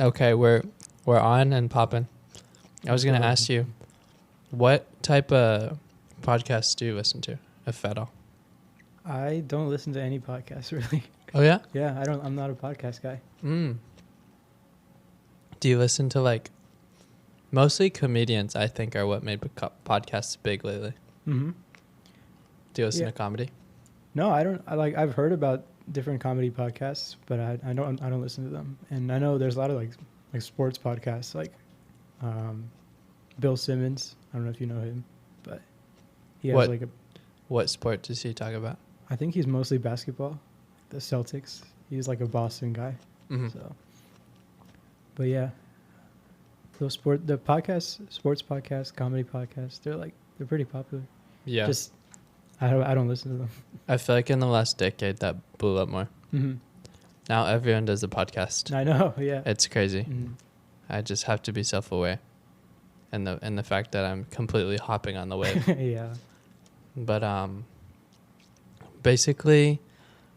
Okay, we're on and popping. I was gonna ask you, what type of podcasts do you listen to, if at all? I don't listen to any podcasts really. Oh yeah. Yeah, I'm not a podcast guy. Do you listen to like mostly comedians? I think are what made podcasts big lately. Mm-hmm. Do you listen Yeah. to comedy? No, I don't. I've heard about different comedy podcasts, but I don't listen to them. And I know there's a lot of like sports podcasts, like Bill Simmons. I don't know if you know him, but he has What sport does he talk about? I think he's mostly basketball, the Celtics. He's like a Boston guy. Mm-hmm. So, but yeah, those sports podcasts, comedy podcasts, they're pretty popular. Yeah. Just I don't listen to them. I feel like in the last decade that blew up more. Mm-hmm. Now everyone does a podcast. I know. Yeah. It's crazy. Mm-hmm. I just have to be self-aware, and the fact that I'm completely hopping on the wave. Yeah. But basically,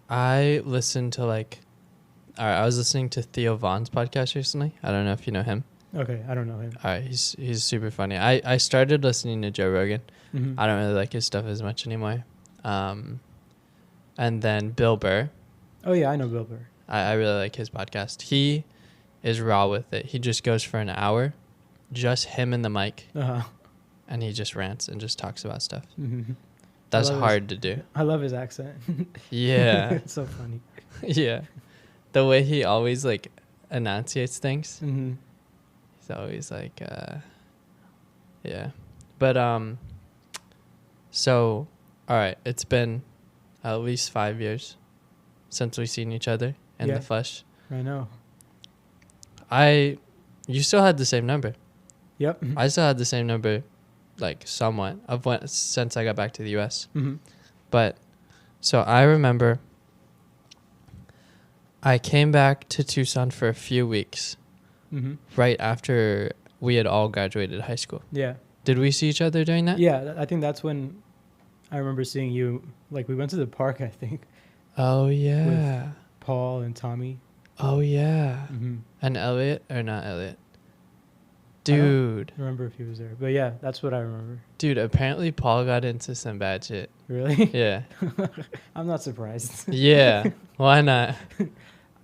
I listened to I was listening to Theo Vaughn's podcast recently. I don't know if you know him. Okay, I don't know him. All right, he's super funny. I started listening to Joe Rogan. Mm-hmm. I don't really like his stuff as much anymore. And then Bill Burr. Oh yeah, I know Bill Burr. I really like his podcast. He is raw with it. He just goes for an hour, just him and the mic, Uh-huh. and he just rants and just talks about stuff. Mm-hmm. That's hard to do. I love his accent. Yeah. It's so funny. Yeah. The way he always enunciates things. Mm-hmm. He's always yeah. But so all right, it's been at least 5 years since we've seen each other in Yeah. the flesh. I know. You still had the same number. Yep. I still had the same number, somewhat since I got back to the U.S. Mm-hmm. But so I remember I came back to Tucson for a few weeks Mm-hmm. right after we had all graduated high school. Yeah. Did we see each other during that? Yeah, I think that's when I remember seeing you. Like we went to the park, I think, Oh yeah. Paul and Tommy. Oh yeah. Mm-hmm. And Elliot or not Elliot? I don't Dude. remember if he was there, but yeah, that's what I remember. Dude, apparently Paul got into some bad shit. Really? Yeah. I'm not surprised. Yeah. Why not?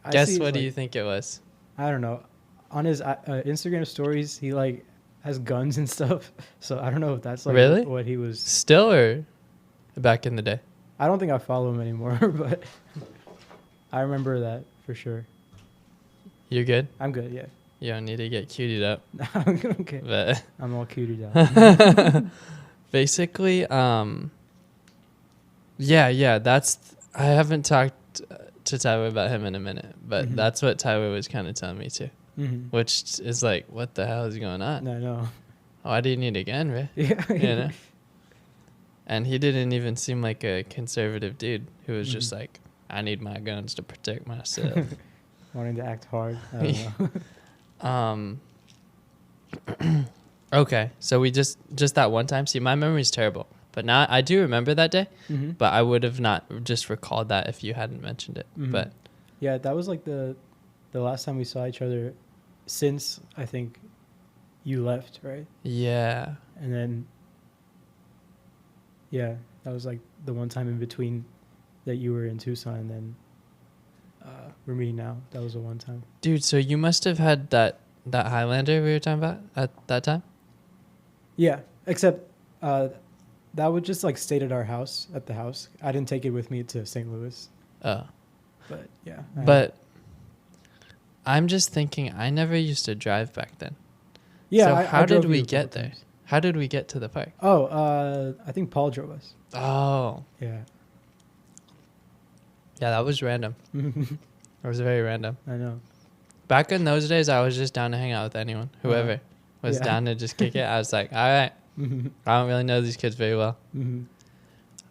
I Guess see what do it's you think it was? I don't know. On his Instagram stories, he has guns and stuff. So I don't know if that's Really? what he was. Still or back in the day? I don't think I follow him anymore, but I remember that for sure. You're good? I'm good. Yeah. You don't need to get cutied up. Okay. But I'm all cuted out. basically, yeah, I haven't talked to Tyler about him in a minute, but Mhm. that's what Tyler was kind of telling me too, Mm-hmm. which is what the hell is going on? I know. Why do you need a gun, Ray? Yeah. You know? And he didn't even seem like a conservative dude who was just Mhm. like, I need my guns to protect myself. Wanting to act hard. I don't know. Okay, so we just that one time. See, my memory's terrible, but now I do remember that day. Mm-hmm. But I would have not just recalled that if you hadn't mentioned it. Mhm. But Yeah, that was like the last time we saw each other since I think you left, right? yeah, And then yeah, that was like the one time in between that you were in Tucson, and then we're meeting now. That was the one time. dude. So you must have had that Highlander we were talking about at that time. Yeah, except that would just stayed at our house, at the house. I didn't take it with me to St. Louis, Oh, but yeah. but I'm just thinking. I never used to drive back then. yeah. So I how drove did we you a get couple there? times. How did we get to the park? Oh, I think Paul drove us. Oh, Yeah. yeah, that was random. I It was very random. know. Back in those days, I was just down to hang out with anyone, whoever was Yeah. down to just kick it. I was like, all right, I don't really know these kids very well,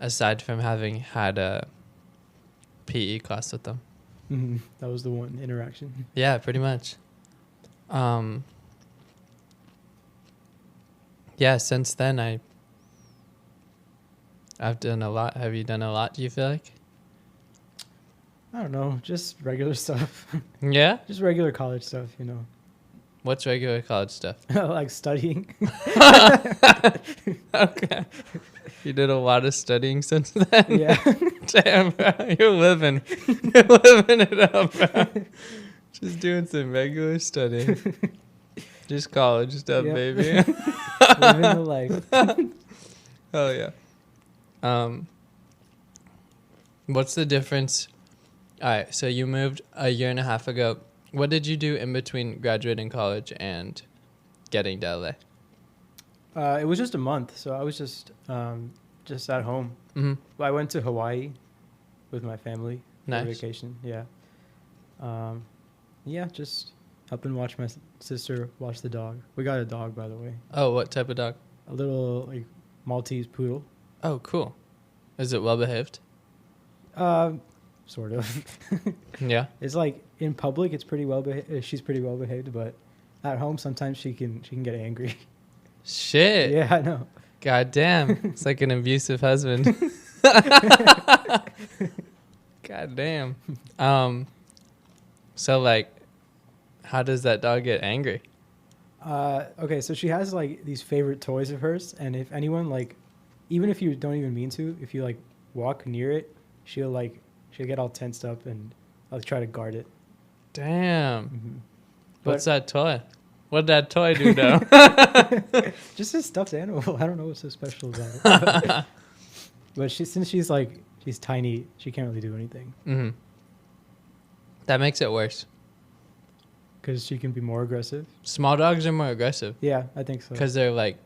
aside from having had a PE class with them. That was the one interaction. Yeah, pretty much. Yeah, since then I've done a lot. Have you done a lot, do you feel like? I don't know, just regular stuff. Yeah? Just regular college stuff, What's regular college stuff? Like studying. Okay. You did a lot of studying since then? Yeah. Damn, bro. You're living it up, bro. Just doing some regular studying. Just college stuff, Yep. baby. Living the life. Oh, yeah. What's the difference? All right, so you moved a year and a half ago. What did you do in between graduating college and getting to LA? It was just a month, so I was just at home. Mm-hmm. I went to Hawaii with my family for Nice. vacation. Yeah. Yeah, just helping watch my sister watch the dog. We got a dog, by the way. Oh, what type of dog? A little like Maltese poodle. Oh, cool. Is it well behaved? Sort of. Yeah. It's like in public, it's pretty well behaved. She's pretty well behaved, but at home sometimes she can get angry. Shit. Yeah, I know. God damn. It's like an abusive husband. God damn. So like, how does that dog get angry? Okay, so she has like these favorite toys of hers, and if anyone like, even if you don't even mean to, if you like walk near it, she'll get all tensed up and I'll try to guard it. Damn. Mm-hmm. What's that toy? What'd that toy do though? Just a stuffed animal. I don't know what's so special about it. But since she's tiny, she can't really do anything. Mm-hmm. That makes it worse. Because she can be more aggressive. Small dogs are more aggressive. Yeah, I think so. Because they're like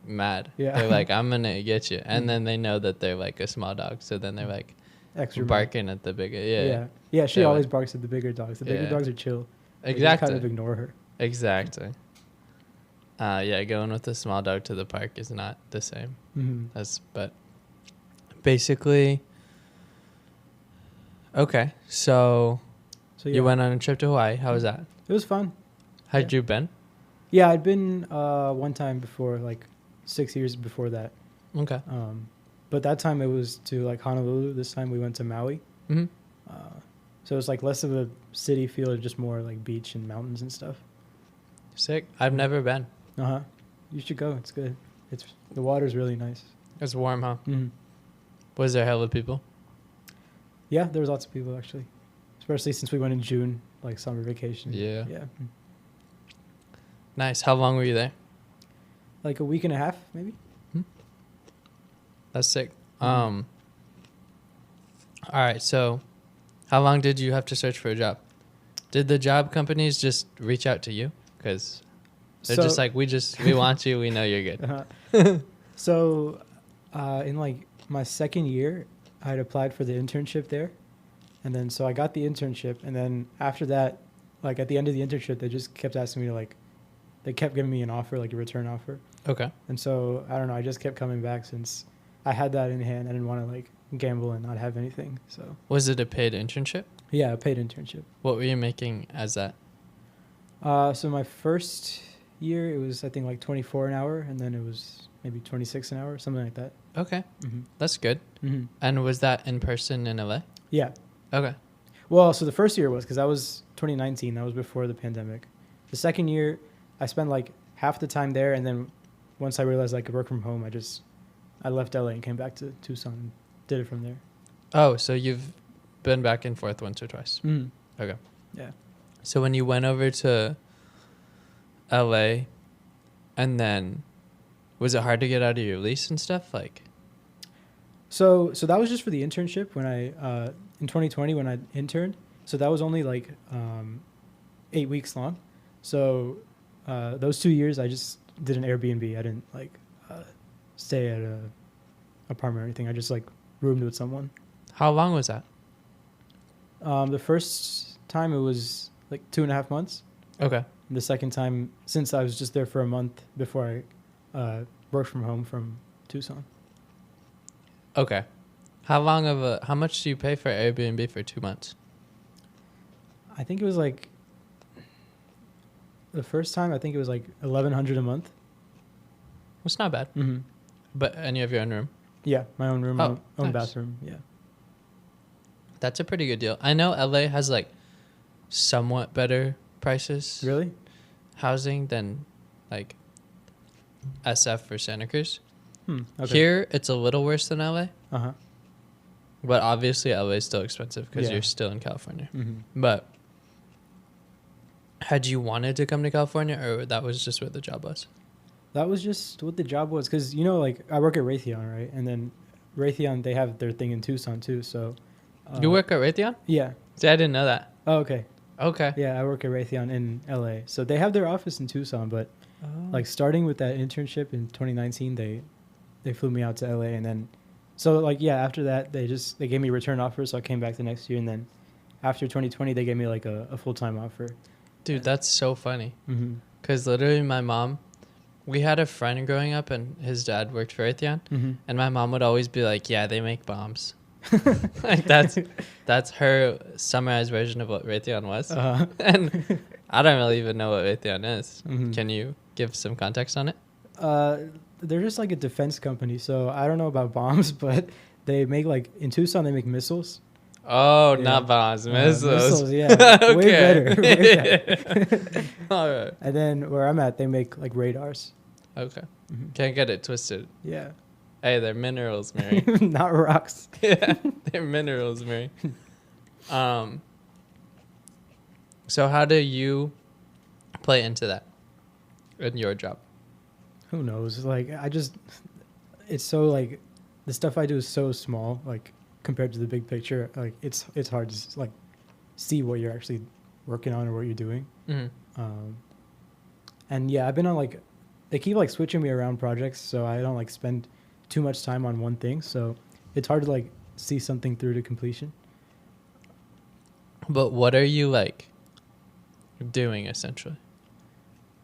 mad. Yeah. They're like, I'm gonna get you, and then they know that they're like a small dog, so then they're like Extra barking at the bigger. Yeah. She They're always like- barks at the bigger dogs. The bigger Yeah. dogs are chill. They just Exactly. kind of ignore her. Exactly. Yeah, going with a small dog to the park is not the same. Mm-hmm. But basically, okay. So So yeah, you went on a trip to Hawaii. How was that? it was fun. Had you been? Yeah, I'd been one time before, like 6 years before that. Okay. But that time it was to like Honolulu. This time we went to Maui. Mm-hmm. So it was like less of a city feel, and just more like beach and mountains and stuff. Sick. I've never been. Uh-huh. You should go. It's good. The water's really nice. It's warm, huh? Mm-hmm. Was there hella people? Yeah, there was lots of people actually, especially since we went in June, like summer vacation. Yeah. Yeah. Nice. How long were you there? Like a week and a half, maybe. That's sick. Mm-hmm. All right. So, how long did you have to search for a job? Did the job companies just reach out to you? Because they're just like, we want you. We know you're good. Uh-huh. So, in like my second year, I had applied for the internship there, and then so I got the internship, and then after that, like at the end of the internship, they just kept asking me to like, they kept giving me an offer, like a return offer, Okay. and so I don't know, I just kept coming back since I had that in hand. I didn't want to like gamble and not have anything. So Was it a paid internship? yeah, a paid internship. What were you making as that? So my first year, it was I think like 24 an hour, and then it was maybe 26 an hour, something like that. Okay. Mm-hmm. That's good. Mm-hmm. And was that in person in LA? Yeah. Okay. Well, so the first year was because that was 2019. That was before the pandemic. The second year, I spent like half the time there, and then once I realized I could work from home, I left LA and came back to Tucson and did it from there. Oh, so you've been back and forth once or twice. Mm. Okay. Yeah. So when you went over to LA, and then was it hard to get out of your lease and stuff? Like, So that was just for the internship when I in 2020 when I interned. So that was only like 8 weeks long. So those 2 years I just did an Airbnb. I didn't like stay at a apartment or anything. I just like roomed with someone. how long was that? The first time it was like 2.5 months. Okay. And the second time, since I was just there for a month before I worked from home from Tucson. Okay. How much do you pay for Airbnb for 2 months? I think it was like the first time. I think it was like $1,100 a month. It's not bad. Mm-hmm. And you have your own room. Yeah, my own room, Oh, own nice. bathroom. Yeah. That's a pretty good deal. I know LA has like somewhat better prices. Really? housing than like SF or Santa Cruz. Okay. Here, it's a little worse than LA, Uh-huh. but obviously LA is still expensive because Yeah. you're still in California. Mm-hmm. But had you wanted to come to California, or that was just what the job was? That was just what the job was, because like I work at Raytheon, right? And then Raytheon, they have their thing in Tucson too. So You work at Raytheon? Yeah. See, I didn't know that. Oh, okay. Okay. Yeah, I work at Raytheon in LA. So they have their office in Tucson, but like starting with that internship in 2019, they flew me out to LA, and then so like yeah, after that they gave me a return offer, so I came back the next year, and then after 2020 they gave me like a full-time offer. Dude, that's so funny. Mm-hmm. Because literally my mom, we had a friend growing up and his dad worked for Raytheon. Mm-hmm. And my mom would always be like, yeah, they make bombs. Like that's her summarized version of what Raytheon was. Uh-huh. And I don't really even know what Raytheon is. Mm-hmm. Can you give some context on it? They're just like a defense company, so I don't know about bombs, but they make like in Tucson they make missiles. Oh, Yeah. not bombs, missiles. Missiles, yeah. Okay. Way better. Way better. All right. And then where I'm at, they make like radars. Okay. Mm-hmm. Can't get it twisted. Yeah. Hey, they're minerals, Mary. Not rocks. Yeah, they're minerals, Mary. So how do you play into that in your job? Who knows? Like it's so like the stuff I do is so small, like compared to the big picture. Like it's hard to like see what you're actually working on or what you're doing. Mm-hmm. And yeah, I've been on like they keep like switching me around projects, so I don't like spend too much time on one thing. So it's hard to like see something through to completion. But what are you like doing essentially?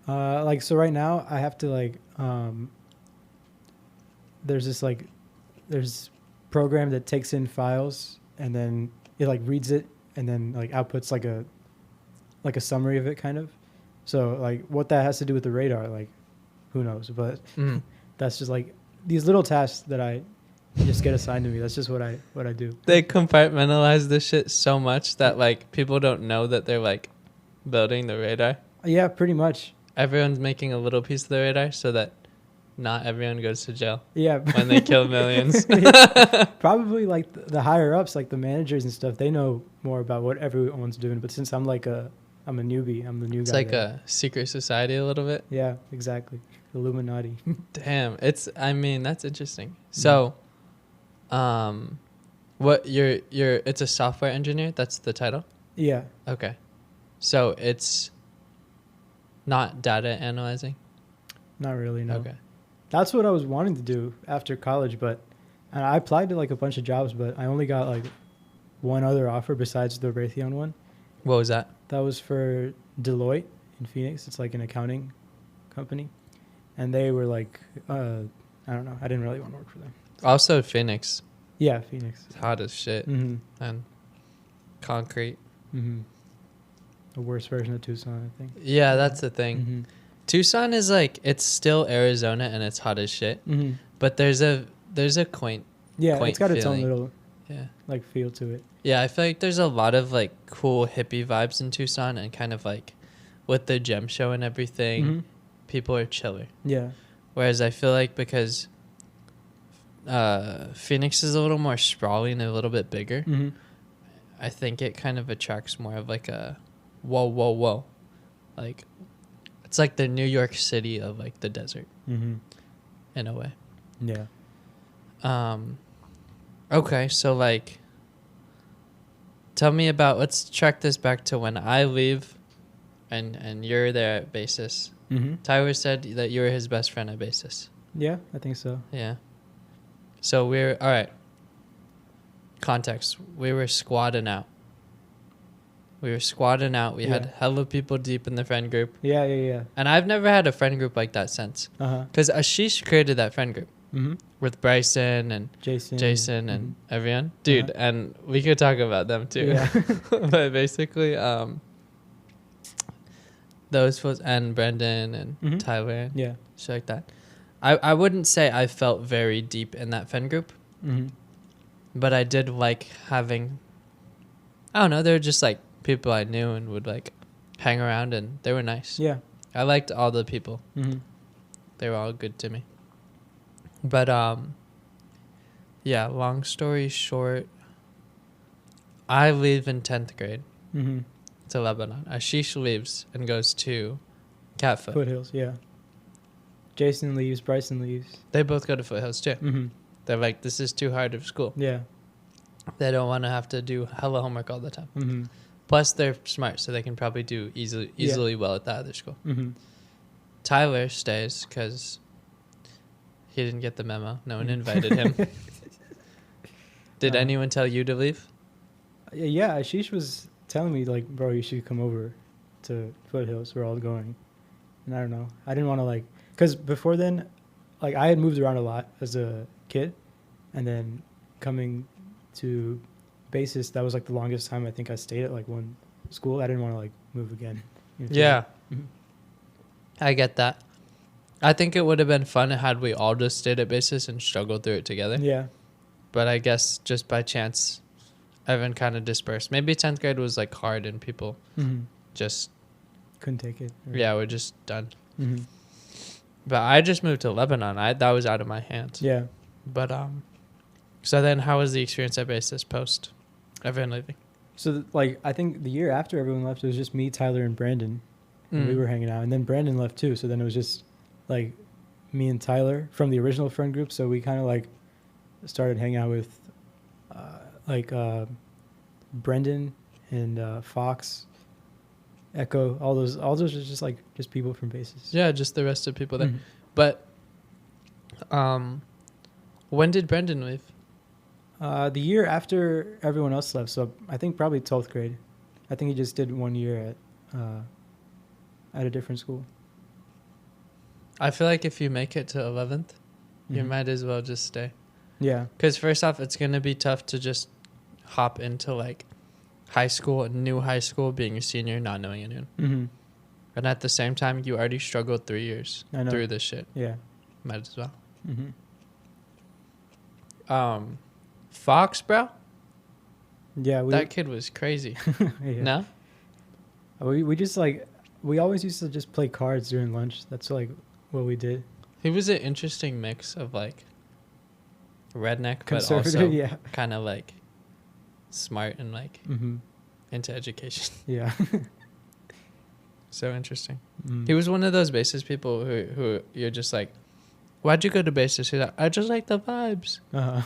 Like so right now I have to like there's program that takes in files and then it like reads it and then like outputs like a summary of it kind of. So like what that has to do with the radar, like who knows? But that's just like these little tasks that I just get assigned to me. That's just what I do. They compartmentalize this shit so much that like people don't know that they're like building the radar. Yeah, pretty much. Everyone's making a little piece of the radar so that not everyone goes to jail Yeah. when they kill millions. Probably like the higher ups, like the managers and stuff, they know more about what everyone's doing. But since I'm a newbie, I'm the new guy. It's like there. a secret society a little bit. Yeah, exactly. Illuminati. Damn, that's interesting. So, what it's a software engineer. That's the title. Yeah. Okay, so it's not data analyzing. Not really, no. Okay. That's what I was wanting to do after college, but and I applied to like a bunch of jobs, but I only got like one other offer besides the Raytheon one. What was that? That was for Deloitte in Phoenix. It's like an accounting company. And they were like, I don't know. I didn't really want to work for them. Also, Phoenix. Yeah, Phoenix. It's hot as shit. Mm-hmm. And concrete. Mm-hmm. The worst version of Tucson, I think. Yeah, that's the thing. Mm-hmm. Tucson is like, it's still Arizona and it's hot as shit. Mm-hmm. But there's a quaint. Yeah, quaint it's got its own feeling. little Yeah. like feel to it. Yeah, I feel like there's a lot of like cool hippie vibes in Tucson, and kind of like with the gem show and everything, Mm-hmm. people are chiller. Yeah. Whereas I feel like because Phoenix is a little more sprawling and a little bit bigger, Mm-hmm. I think it kind of attracts more of like a whoa. Like it's like the New York City of like the desert Mm-hmm. in a way. Yeah. Okay, so like tell me about, let's track this back to when I leave and you're there at basis. Mm-hmm. Tyler said that you were his best friend at basis. Yeah, I think so. Yeah. So we're all right. Context. We were squadding out. We had hella people deep in the friend group. Yeah. And I've never had a friend group like that since. Uh-huh. Because Ashish created that friend group Mm-hmm. with Bryson and Jason and everyone. Dude, and we could talk about them too. Yeah. But basically, those folks and Brendan and Mhm. Tyler, Yeah. shit like that. I wouldn't say I felt very deep in that friend group, Mm-hmm. but I did like having, I don't know, they were just like people I knew and would like hang around, and they were nice. Yeah. I liked all the people. Mm-hmm. They were all good to me. But yeah. Long story short, I leave in 10th grade Mm-hmm. to Lebanon. Ashish leaves and goes to Catfoot. Foothills, yeah. Jason leaves. Bryson leaves. They both go to Foothills too. Mm-hmm. They're like, this is too hard of school. Yeah. They don't want to have to do hella homework all the time. Mm-hmm. Plus, they're smart, so they can probably do easily well at that other school. Mm-hmm. Tyler stays because he didn't get the memo. No one invited him. Did anyone tell you to leave? Yeah, Ashish was telling me, like, bro, you should come over to Foothills. We're all going. And I don't know. I didn't want to, like, because before then, like, I had moved around a lot as a kid. And then coming to basis, that was, like, the longest time I think I stayed at, like, one school. I didn't want to, like, move again. You know, Yeah. Mhm. I get that. I think it would have been fun had we all just stayed at basis and struggled through it together. Yeah. But I guess just by chance, everyone kind of dispersed. Maybe 10th grade was like hard and people Mm-hmm. just, Couldn't take it. yeah, we're just done. Mm-hmm. But I just moved to Lebanon. That was out of my hands. Yeah. But, so then how was the experience at basis post everyone leaving? So, like, I think the year after everyone left, it was just me, Tyler, and Brandon. And we were hanging out. And then Brandon left, too. So then it was just, like, me and Tyler from the original friend group. So we kind of, like, started hanging out with, Brendan and Fox, Echo. All those are just, like, just people from bases. Yeah, just the rest of people there. Mhm. But when did Brendan leave? The year after everyone else left. So I think probably 12th grade. I think he just did 1 year at a different school. I feel like if you make it to 11th, you Mhm. might as well just stay. Yeah. Because first off, it's going to be tough to just hop into like high school, new high school, being a senior, not knowing anyone. Mm-hmm. And at the same time, you already struggled 3 years I know. through this shit. Yeah. Might as well. Mm-hmm. Fox, bro? Yeah. That kid was crazy. Yeah. No? We just, like, we always used to just play cards during lunch. That's, like, what we did. He was an interesting mix of like redneck, but Conservative, also yeah. kind of like smart and like Mm-hmm. into education. Yeah. So interesting. Mm. He was one of those basis people who you're just like, why'd you go to basis? He's like, I just like the vibes. Uh-huh.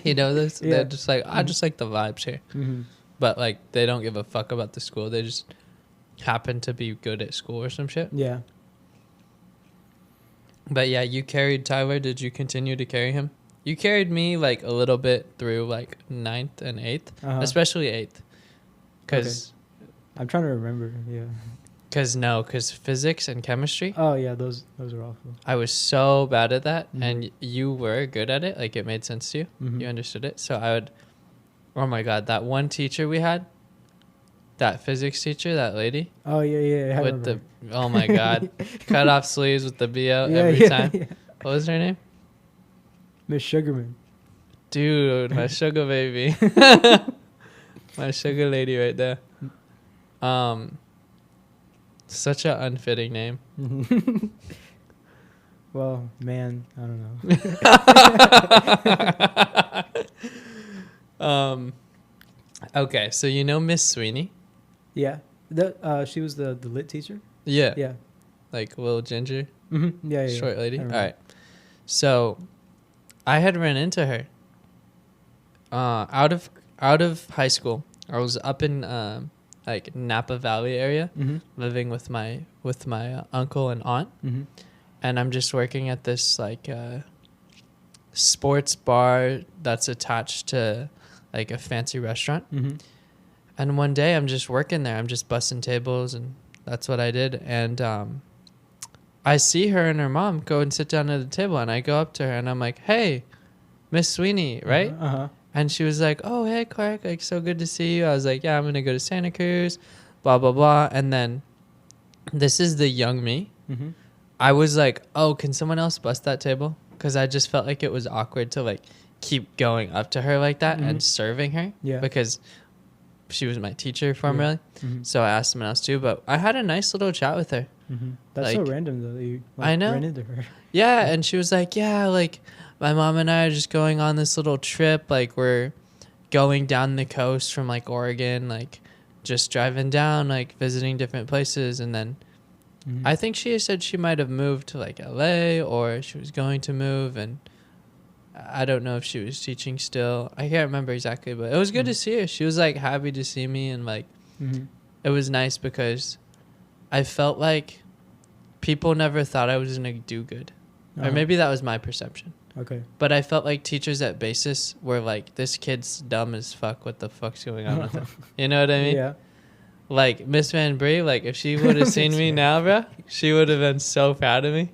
You know this? Yeah. They're just like, I just like the vibes here. Mm-hmm. But like, they don't give a fuck about the school. They just happen to be good at school or some shit. Yeah. But yeah, you carried Tyler. Did you continue to carry him? You carried me like a little bit through like 9th and 8th, Uh-huh. especially 8th. Because I'm trying to remember. Yeah. because physics and chemistry, Oh, yeah. Those are awful. I was so bad at that. Mhm. And you were good at it. Like it made sense to you. Mhm. You understood it. So I would, oh my God, that one teacher we had, that physics teacher, that lady Oh, yeah. I with remember. oh my God, cut off sleeves with the BO Yeah, every yeah, time. yeah. What was her name? Miss Sugarman. Dude, my sugar baby. My sugar lady right there. Such an unfitting name. Mhm. Well, man, I don't know. Okay, so you know Miss Sweeney? Yeah. She was the lit teacher? Yeah. Yeah. Like little ginger, Mm-hmm. Yeah. short lady. I All remember. right. So I had run into her out of high school. I was up in like Napa Valley area, Mm-hmm. living with my uncle and aunt. Mm-hmm. And I'm just working at this like sports bar that's attached to like a fancy restaurant. Mm-hmm. And one day I'm just working there. I'm just bussing tables, and that's what I did. And I see her and her mom go and sit down at the table, and I go up to her and I'm like, "Hey, Miss Sweeney, right?" Uh-huh. And she was like, "Oh, hey, Clark, like so good to see you." I was like, "Yeah, I'm gonna go to Santa Cruz, blah blah blah." And then this is the young me. Mm-hmm. I was like, "Oh, can someone else bust that table?" Because I just felt like it was awkward to like keep going up to her like that Mhm. and serving her. Yeah. Because she was my teacher formerly. Mm-hmm. So I asked someone else too. But I had a nice little chat with her. Mm-hmm. That's so random though that you I know. ran into her. Yeah, and she was like, yeah, like my mom and I are just going on this little trip. Like we're going down the coast from like Oregon, like just driving down, like visiting different places. And then I think she said she might have moved to like LA or she was going to move. And I don't know if she was teaching still. I can't remember exactly, but it was good to see her. She was like happy to see me. And like it was nice because I felt like people never thought I was going to do good. Or maybe that was my perception. Okay. But I felt like teachers at basis were like, this kid's dumb as fuck. What the fuck's going on with him? You know what I mean? Yeah. Like Miss Van Brie, like if she would have seen me now, bro, she would have been so proud of me.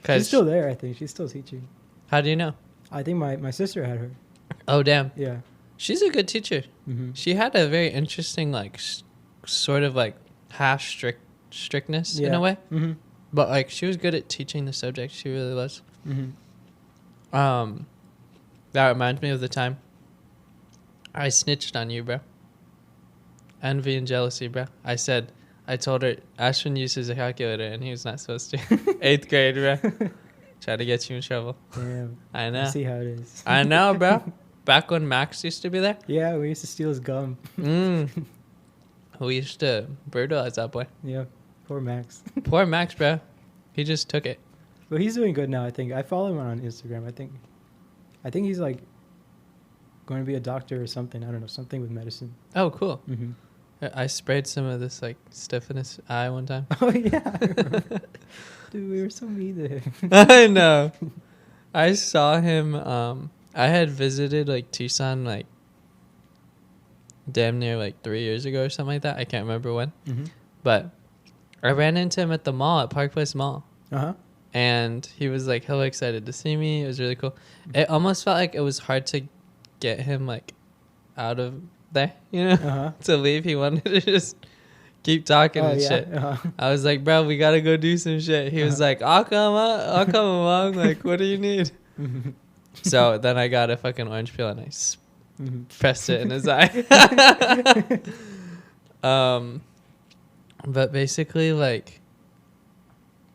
She's still there, I think. She's still teaching. How do you know? I think my sister had her. Oh, damn. Yeah. She's a good teacher. She had a very interesting, like, sort of like half strictness in a way. But like she was good at teaching the subject. She really was. That reminds me of the time I snitched on you, bro. Envy and jealousy, bro. I told her Ashwin uses a calculator and he was not supposed to. 8th grade, bro. Try to get you in trouble. Damn. I know. I see how it is. I know, bro. Back when Max used to be there. Yeah, we used to steal his gum. We used to brutalize that boy. Yeah. Poor Max. Poor Max, bro. He just took it. But he's doing good now, I think. I follow him on Instagram. I think he's like going to be a doctor or something. I don't know, something with medicine. Oh, cool. I sprayed some of this like stuff in his eye one time. Oh yeah. I remember. Dude, we were so mean to him. I know. I saw him. I had visited like Tucson like damn near like 3 years ago or something like that. I can't remember when. But I ran into him at the mall at Park Place Mall. And he was like hella excited to see me. It was really cool. It almost felt like it was hard to get him like out of there, you know, to leave. He wanted to just keep talking and shit. I was like, bro, we gotta go do some shit. He was like, I'll come along. Like, what do you need? So then I got a fucking orange peel and I pressed it in his eye. But basically, like,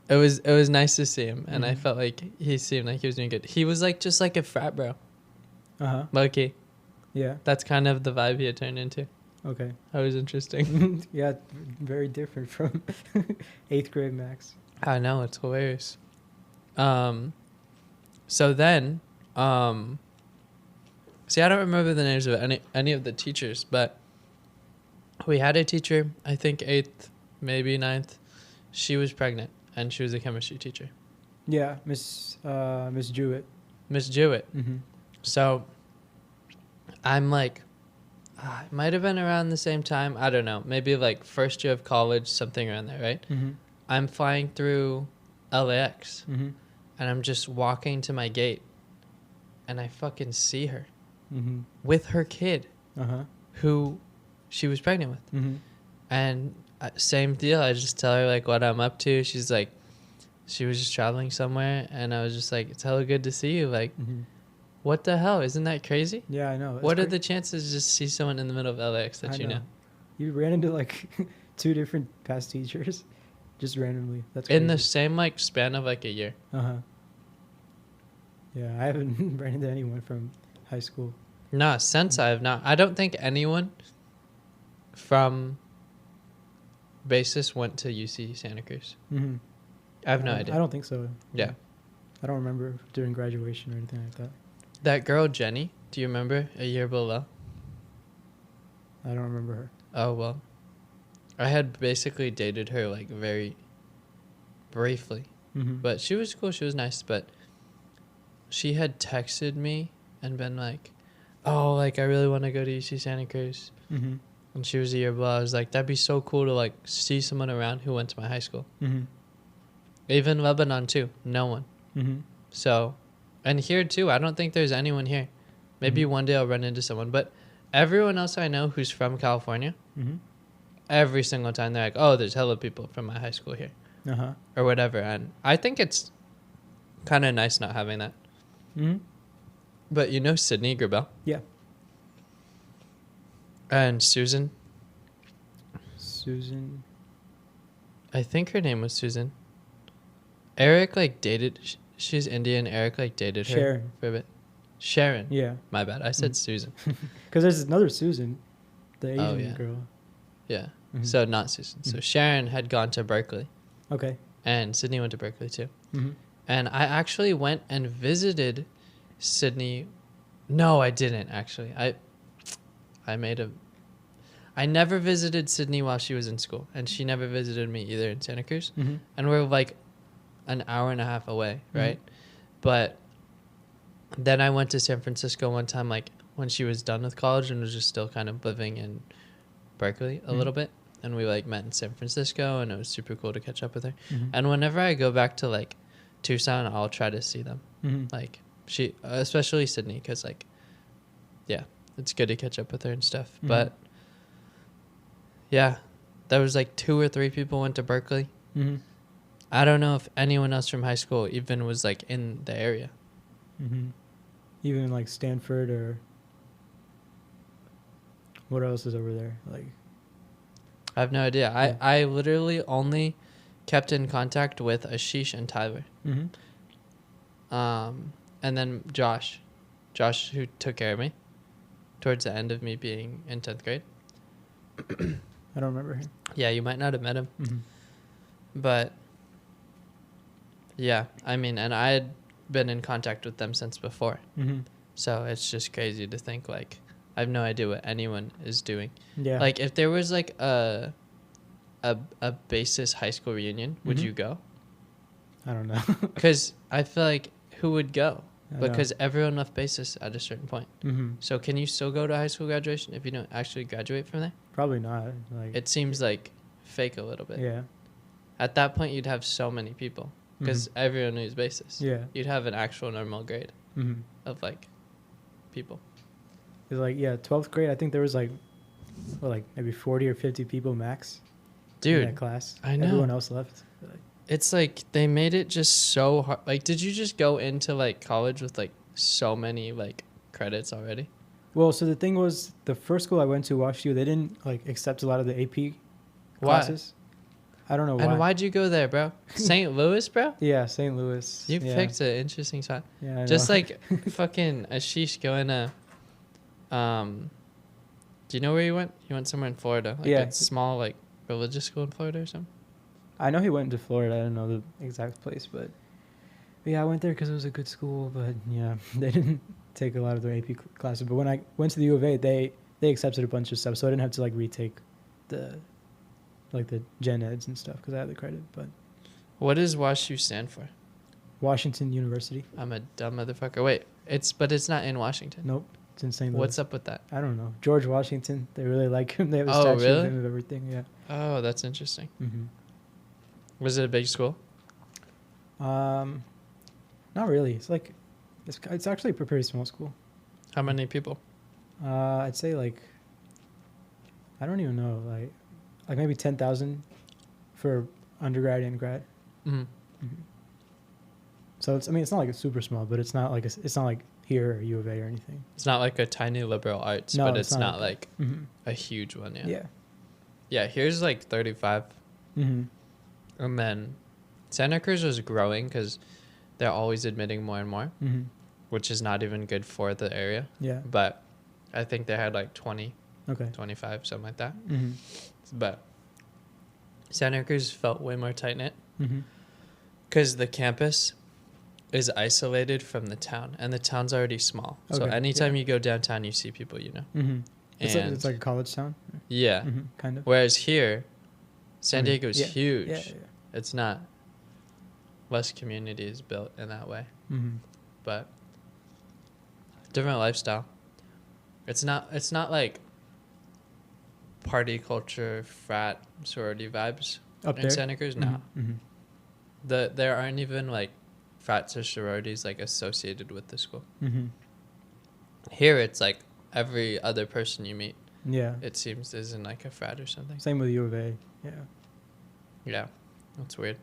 it was nice to see him, and I felt like he seemed like he was doing good. He was like just like a frat bro. Low-key. Yeah. That's kind of the vibe he had turned into. Okay. That was interesting. Yeah, very different from 8th grade Max. I know, it's hilarious. So then, see, I don't remember the names of any of the teachers, but we had a teacher, I think 8th, maybe 9th. She was pregnant, and she was a chemistry teacher. Yeah, Miss Jewett. Miss Jewett. So I'm like, it might have been around the same time. I don't know. Maybe like first year of college, something around there, right? I'm flying through LAX, and I'm just walking to my gate, and I fucking see her with her kid, who she was pregnant with. And same deal. I just tell her like what I'm up to. She's like, she was just traveling somewhere, and I was just like, it's hella good to see you. Like, what the hell? Isn't that crazy? Yeah, I know. What are the chances to just see someone in the middle of LAX that you know? You ran into like 2 different past teachers, just randomly. That's crazy. In the same like span of like a year. Yeah, I haven't ran into anyone from high school. No, since I have not. I don't think anyone from basis went to UC Santa Cruz. I have no idea. I don't think so. Yeah. I don't remember doing graduation or anything like that. That girl, Jenny, do you remember a year below? I don't remember her. Oh, well. I had basically dated her like very briefly. But she was cool. She was nice. But she had texted me and been like, oh, like I really want to go to UC Santa Cruz. And she was a year below. I was like, that'd be so cool to like see someone around who went to my high school. Even Lebanon too. No one. So, and here too, I don't think there's anyone here. Maybe one day I'll run into someone. But everyone else I know who's from California, every single time they're like, oh, there's hella people from my high school here. Or whatever. And I think it's kind of nice not having that. But you know Sydney Grabel? Yeah. And Susan, Susan. I think her name was Susan. Eric like dated. She's Indian. Eric like dated her Sharon. for a bit. Sharon. Yeah. My bad. I said Susan. Because there's another Susan, the Asian yeah. girl. Yeah. Mhm. So not Susan. So Sharon had gone to Berkeley, Okay. and Sydney went to Berkeley too. Mm-hmm. And I actually went and visited Sydney. No, I didn't actually. I never visited Sydney while she was in school, and she never visited me either in Santa Cruz. Mm-hmm. And we're like an hour and a half away, right? But then I went to San Francisco one time, like when she was done with college and was just still kind of living in Berkeley a little bit. And we like met in San Francisco, and it was super cool to catch up with her. Mm-hmm. And whenever I go back to like Tucson, I'll try to see them. Mm-hmm. Like she, especially Sydney, because like, yeah, it's good to catch up with her and stuff. Mm-hmm. But yeah, there was like 2 or 3 people went to Berkeley. Mm-hmm. I don't know if anyone else from high school even was like in the area. Mm-hmm. Even like Stanford or what else is over there? Like, I have no idea. Yeah. I literally only kept in contact with Ashish and Tyler. mm-hmm. And then Josh, who took care of me towards the end of me being in 10th grade. I don't remember him. Yeah, you might not have met him. Mm-hmm. But yeah, I mean, and I had been in contact with them since before. Mm-hmm. So it's just crazy to think like I have no idea what anyone is doing. Yeah. Like if there was like a basis high school reunion, would Mhm. you go? I don't know. Because I feel like who would go? I know. Because everyone left basis at a certain point. Mm-hmm. So can you still go to high school graduation if you don't actually graduate from there? Probably not. Like, It seems like fake a little bit. yeah. At that point, you'd have so many people because everyone knows basis. Yeah. You'd have an actual normal grade Mm-hmm. of like people. It's like, yeah, 12th grade, I think there was like, what, like maybe 40 or 50 people max in that Dude, class. I know. Everyone else left. it's like they made it just so hard. Like, did you just go into like college with like so many like credits already? Well, so the thing was, the first school I went to, WashU, they didn't like accept a lot of the AP Why? classes. I don't know why. And why'd you go there, bro? St. Louis, bro? Yeah, St. Louis. You yeah. picked an interesting spot. Yeah, I Just know. like fucking Ashish going to, do you know where he went? He went somewhere in Florida. Like Yeah. a small like religious school in Florida or something. I know he went to Florida. I don't know the exact place, but yeah, I went there because it was a good school. But yeah, they didn't take a lot of their AP classes. But when I went to the U of A, they accepted a bunch of stuff, so I didn't have to like retake the gen eds and stuff because I had the credit. But What does WashU stand for? Washington University. I'm a dumb motherfucker. Wait, it's not in Washington. Nope, it's in St. Louis. What's up with that? I don't know. George Washington. They really like him. They have a Oh, statue really? of him and everything. Yeah. Oh, that's interesting. Mm-hmm. Was it a big school? Not really. It's like it's actually a pretty small school. How many people? I'd say like I don't even know, like maybe 10,000 for undergrad and grad. Mm-hmm. So it's not like it's super small, but it's not like here or U of A or anything. It's not like a tiny liberal arts, No, but it's it's not not like like Mm-hmm. a huge one. Yeah. Yeah. Yeah. Here's like 35, Mm-hmm. and then Santa Cruz was growing because they're always admitting more and more, Mm-hmm. which is not even good for the area. Yeah. But I think they had like 20, Okay. 25, something like that. Mm-hmm. But Santa Cruz felt way more tight knit Mm-hmm. because the campus is isolated from the town, and the town's already small. So Okay, anytime yeah. you go downtown, you see people you know. Mm-hmm. And It's like a college town. yeah. Mm-hmm. Kind of. Whereas here, San I mean, Diego's yeah, huge. Yeah. Yeah. It's not. Less community is built in that way, Mm-hmm. but different lifestyle. It's not like party culture, frat, sorority vibes Up in there. Santa Cruz. No, Mm-hmm. there aren't even like frats or sororities like associated with the school. Mm-hmm. Here, it's like every other person you meet, Yeah. it seems, is in like a frat or something. Same with U of A. Yeah. Yeah, that's weird.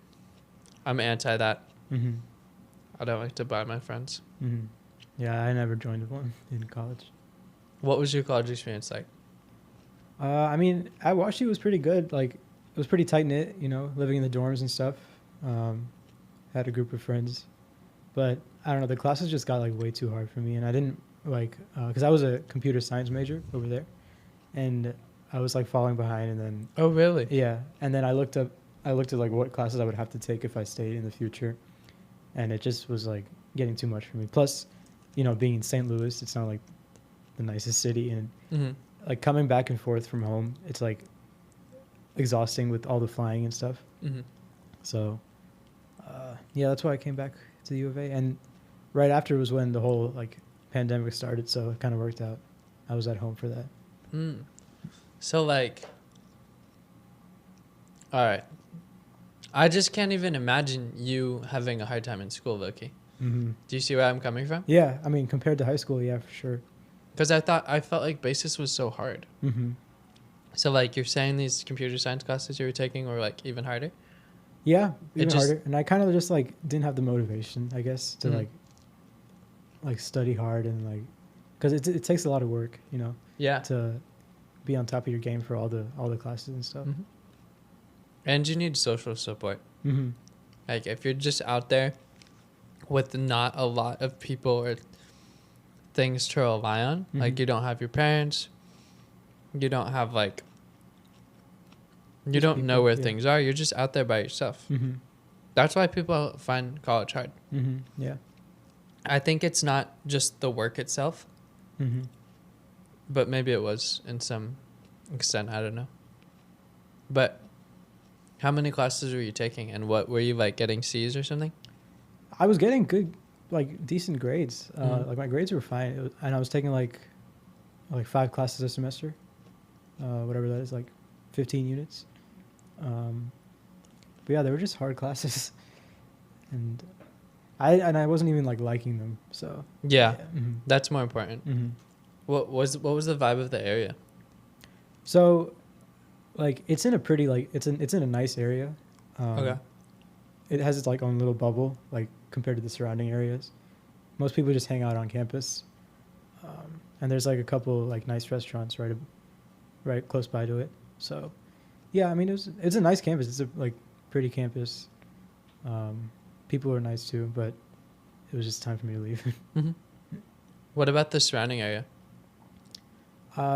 I'm anti that. Mm-hmm. I don't like to buy my friends. Mm-hmm. Yeah, I never joined one in college. What was your college experience like? I mean, at WashU was pretty good. Like, it was pretty tight knit, you know, living in the dorms and stuff. Had a group of friends, but I don't know. The classes just got like way too hard for me, and I didn't like because I was a computer science major over there, and I was like falling behind. And then Oh, really? yeah, and then I looked at like what classes I would have to take if I stayed in the future, and it just was like getting too much for me. Plus, you know, being in St. Louis, it's not like the nicest city, and Mm-hmm. like coming back and forth from home, it's like exhausting with all the flying and stuff. Mm-hmm. So, yeah, that's why I came back to the U of A. And right after was when the whole like pandemic started, so it kind of worked out. I was at home for that. Mm. So, like, all right. I just can't even imagine you having a hard time in school, Loki. Mm-hmm. Do you see where I'm coming from? Yeah, I mean, compared to high school, yeah, for sure. Because I felt like basis was so hard. Mm-hmm. So, like, you're saying these computer science classes you were taking were, like, even harder? Yeah, even just- harder. And I kind of just like didn't have the motivation, I guess, to Mhm. like study hard and like, because it takes a lot of work, you know, Yeah. to be on top of your game for all the classes and stuff. Mhm. And you need social support. Mm-hmm. Like, if you're just out there with not a lot of people or things to rely on, like, Mhm. you don't have your parents, you don't have, like, you Just don't know people, where yeah. things are. You're just out there by yourself. Mm-hmm. That's why people find college hard. Mm-hmm. Yeah. I think it's not just the work itself, Mm-hmm. but maybe it was in some extent. I don't know. But how many classes were you taking, and what were you like getting C's or something? I was getting good, like decent grades. Mhm. Like my grades were fine, and I was taking like 5 classes a semester, whatever that is, like 15 units. But yeah, they were just hard classes, and I wasn't even like liking them. So Yeah, Mm-hmm. that's more important. Mm-hmm. What was the vibe of the area? So, like, it's in a pretty like it's in a nice area. Okay. It has its like own little bubble, like compared to the surrounding areas. Most people just hang out on campus, and there's like a couple like nice restaurants right close by to it. So, yeah, I mean it's a nice campus. It's a like pretty campus. People are nice too, but it was just time for me to leave. Hmm. What about the surrounding area?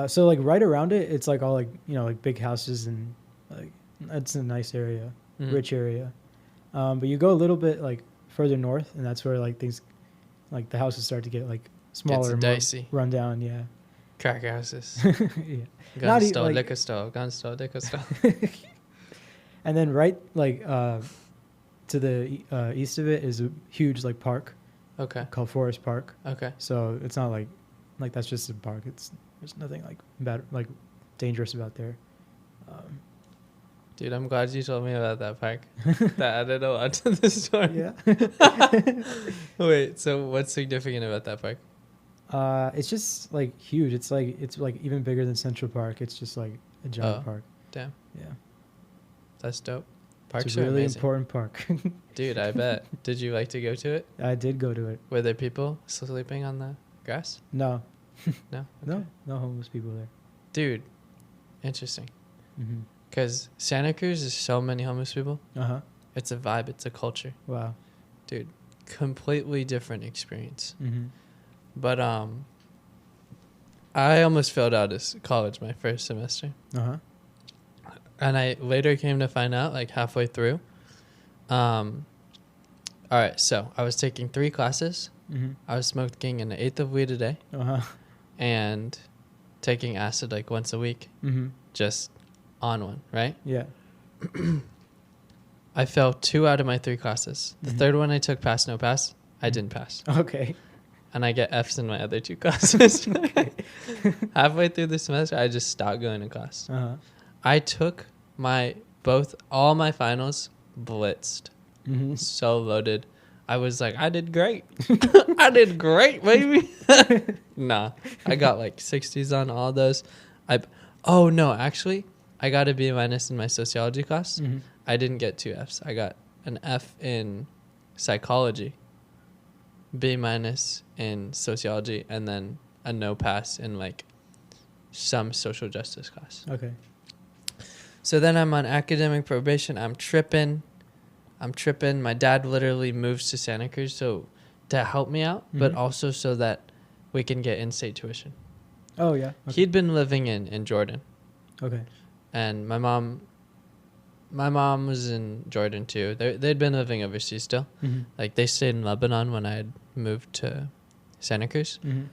So like right around it, it's like all like, you know, like big houses, and like it's a nice area, Mhm. rich area. But you go a little bit like further north, and that's where like things, like the houses start to get like smaller, and more dicey. run down. Yeah, Crack houses. yeah. Gun Not store, like- liquor store, gun store, liquor store. And then right like to the east of it is a huge like park Okay. called Forest Park. Okay. So it's not like that's just a park. There's nothing like bad, like dangerous about there. Dude, I'm glad you told me about that park. That added a lot to the story. Yeah. Wait, so what's significant about that park? It's just like huge. It's like even bigger than Central Park. It's just like a giant Oh. park. Damn, Yeah. that's dope. Parks It's a are really amazing. important park. Dude, I bet. Did you like to go to it? I did go to it. Were there people sleeping on the grass? No, No? no homeless people there. Dude, interesting. Mm-hmm. Because Santa Cruz is so many homeless people. Uh huh. It's a vibe. It's a culture. Wow. Dude, completely different experience. Mm-hmm. But I almost failed out of college my first semester. Uh huh. And I later came to find out, like halfway through. All right, so I was taking 3 classes. Mm-hmm. I was smoking an eighth of weed a day Uh huh. and taking acid like once a week, Mm-hmm. just on one, right? Yeah. I failed 2 out of my 3 classes. The Mhm. third one I took pass, no pass. I didn't pass. Okay. And I get Fs in my other 2 classes. Okay. Halfway through the semester, I just stopped going to class. Uh huh. I took all my finals blitzed. Mm-hmm. So loaded. I was like, I did great. I did great, baby. Nah, I got like 60s on all those. Oh no, actually, I got a B- in my sociology class. Mm-hmm. I didn't get 2 Fs. I got an F in psychology, B- in sociology, and then a no pass in like some social justice class. Okay. So then I'm on academic probation. I'm tripping. My dad literally moves to Santa Cruz to help me out, but also so that we can get in-state tuition. Oh, yeah. Okay. He'd been living in Jordan. Okay. And my mom was in Jordan too. They'd been living overseas still. Mm-hmm. Like they stayed in Lebanon when I had moved to Santa Cruz. Mm-hmm.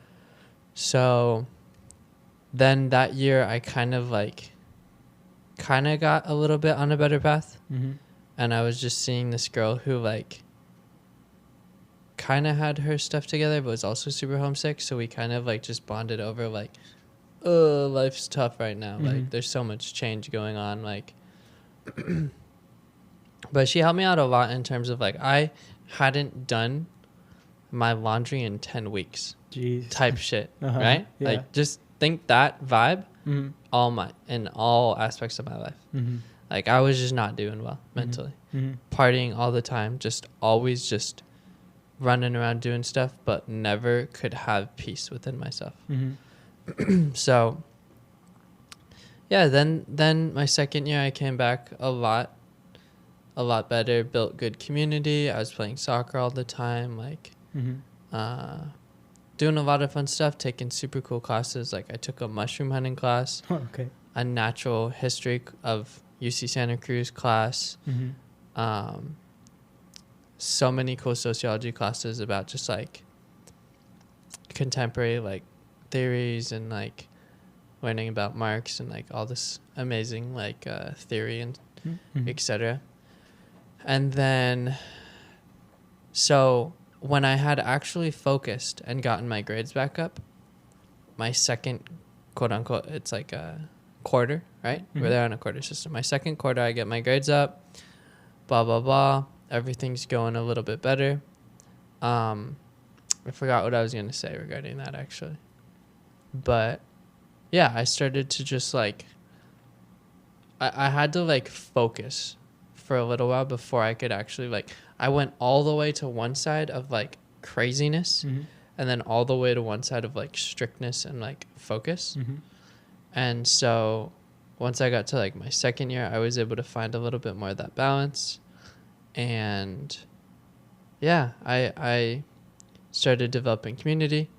So then that year I kind of got a little bit on a better path. Mm-hmm. And I was just seeing this girl who like kind of had her stuff together but was also super homesick. So we kind of like just bonded over like, oh, life's tough right now. Like there's so much change going on. Like, but she helped me out a lot in terms of like I hadn't done my laundry in 10 weeks. Jeez. Type shit, right? Yeah. Like just think that vibe Mm-hmm. in all aspects of my life. Mm-hmm. Like I was just not doing well mentally. Mm-hmm. Partying all the time, just always just running around doing stuff, but never could have peace within myself. Mm-hmm. So yeah, then my second year I came back a lot better, built good community. I was playing soccer all the time, like doing a lot of fun stuff, taking super cool classes. Like I took a mushroom hunting class, Oh, okay. a natural history of UC Santa Cruz class, Mm-hmm. so many cool sociology classes about just like contemporary like theories and like learning about Marx and like all this amazing like theory and etc. And then so when I had actually focused and gotten my grades back up, my second quote unquote, it's like a quarter, right? Mm-hmm. We're there on a quarter system. My second quarter, I get my grades up, blah, blah, blah. Everything's going a little bit better. I forgot what I was going to say regarding that actually. But yeah, I started to just like, I had to like focus for a little while before I could actually like, I went all the way to one side of like craziness and then all the way to one side of like strictness and like focus. And so once I got to like my second year, I was able to find a little bit more of that balance. And yeah, I started developing community.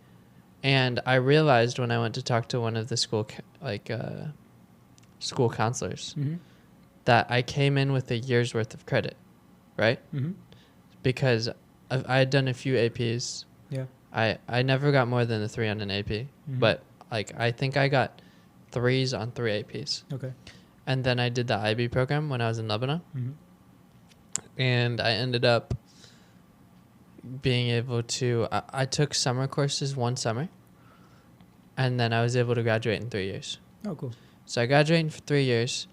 And I realized when I went to talk to one of the school school counselors that I came in with a year's worth of credit, right? Because I had done a few APs. Yeah. I never got more than a 3 on an AP, but like I think I got 3s on 3 APs. Okay. And then I did the IB program when I was in Lebanon. And I ended up being able to, I took summer courses one summer, and then I was able to graduate in 3 years. Oh, cool. So I graduated for 3 years,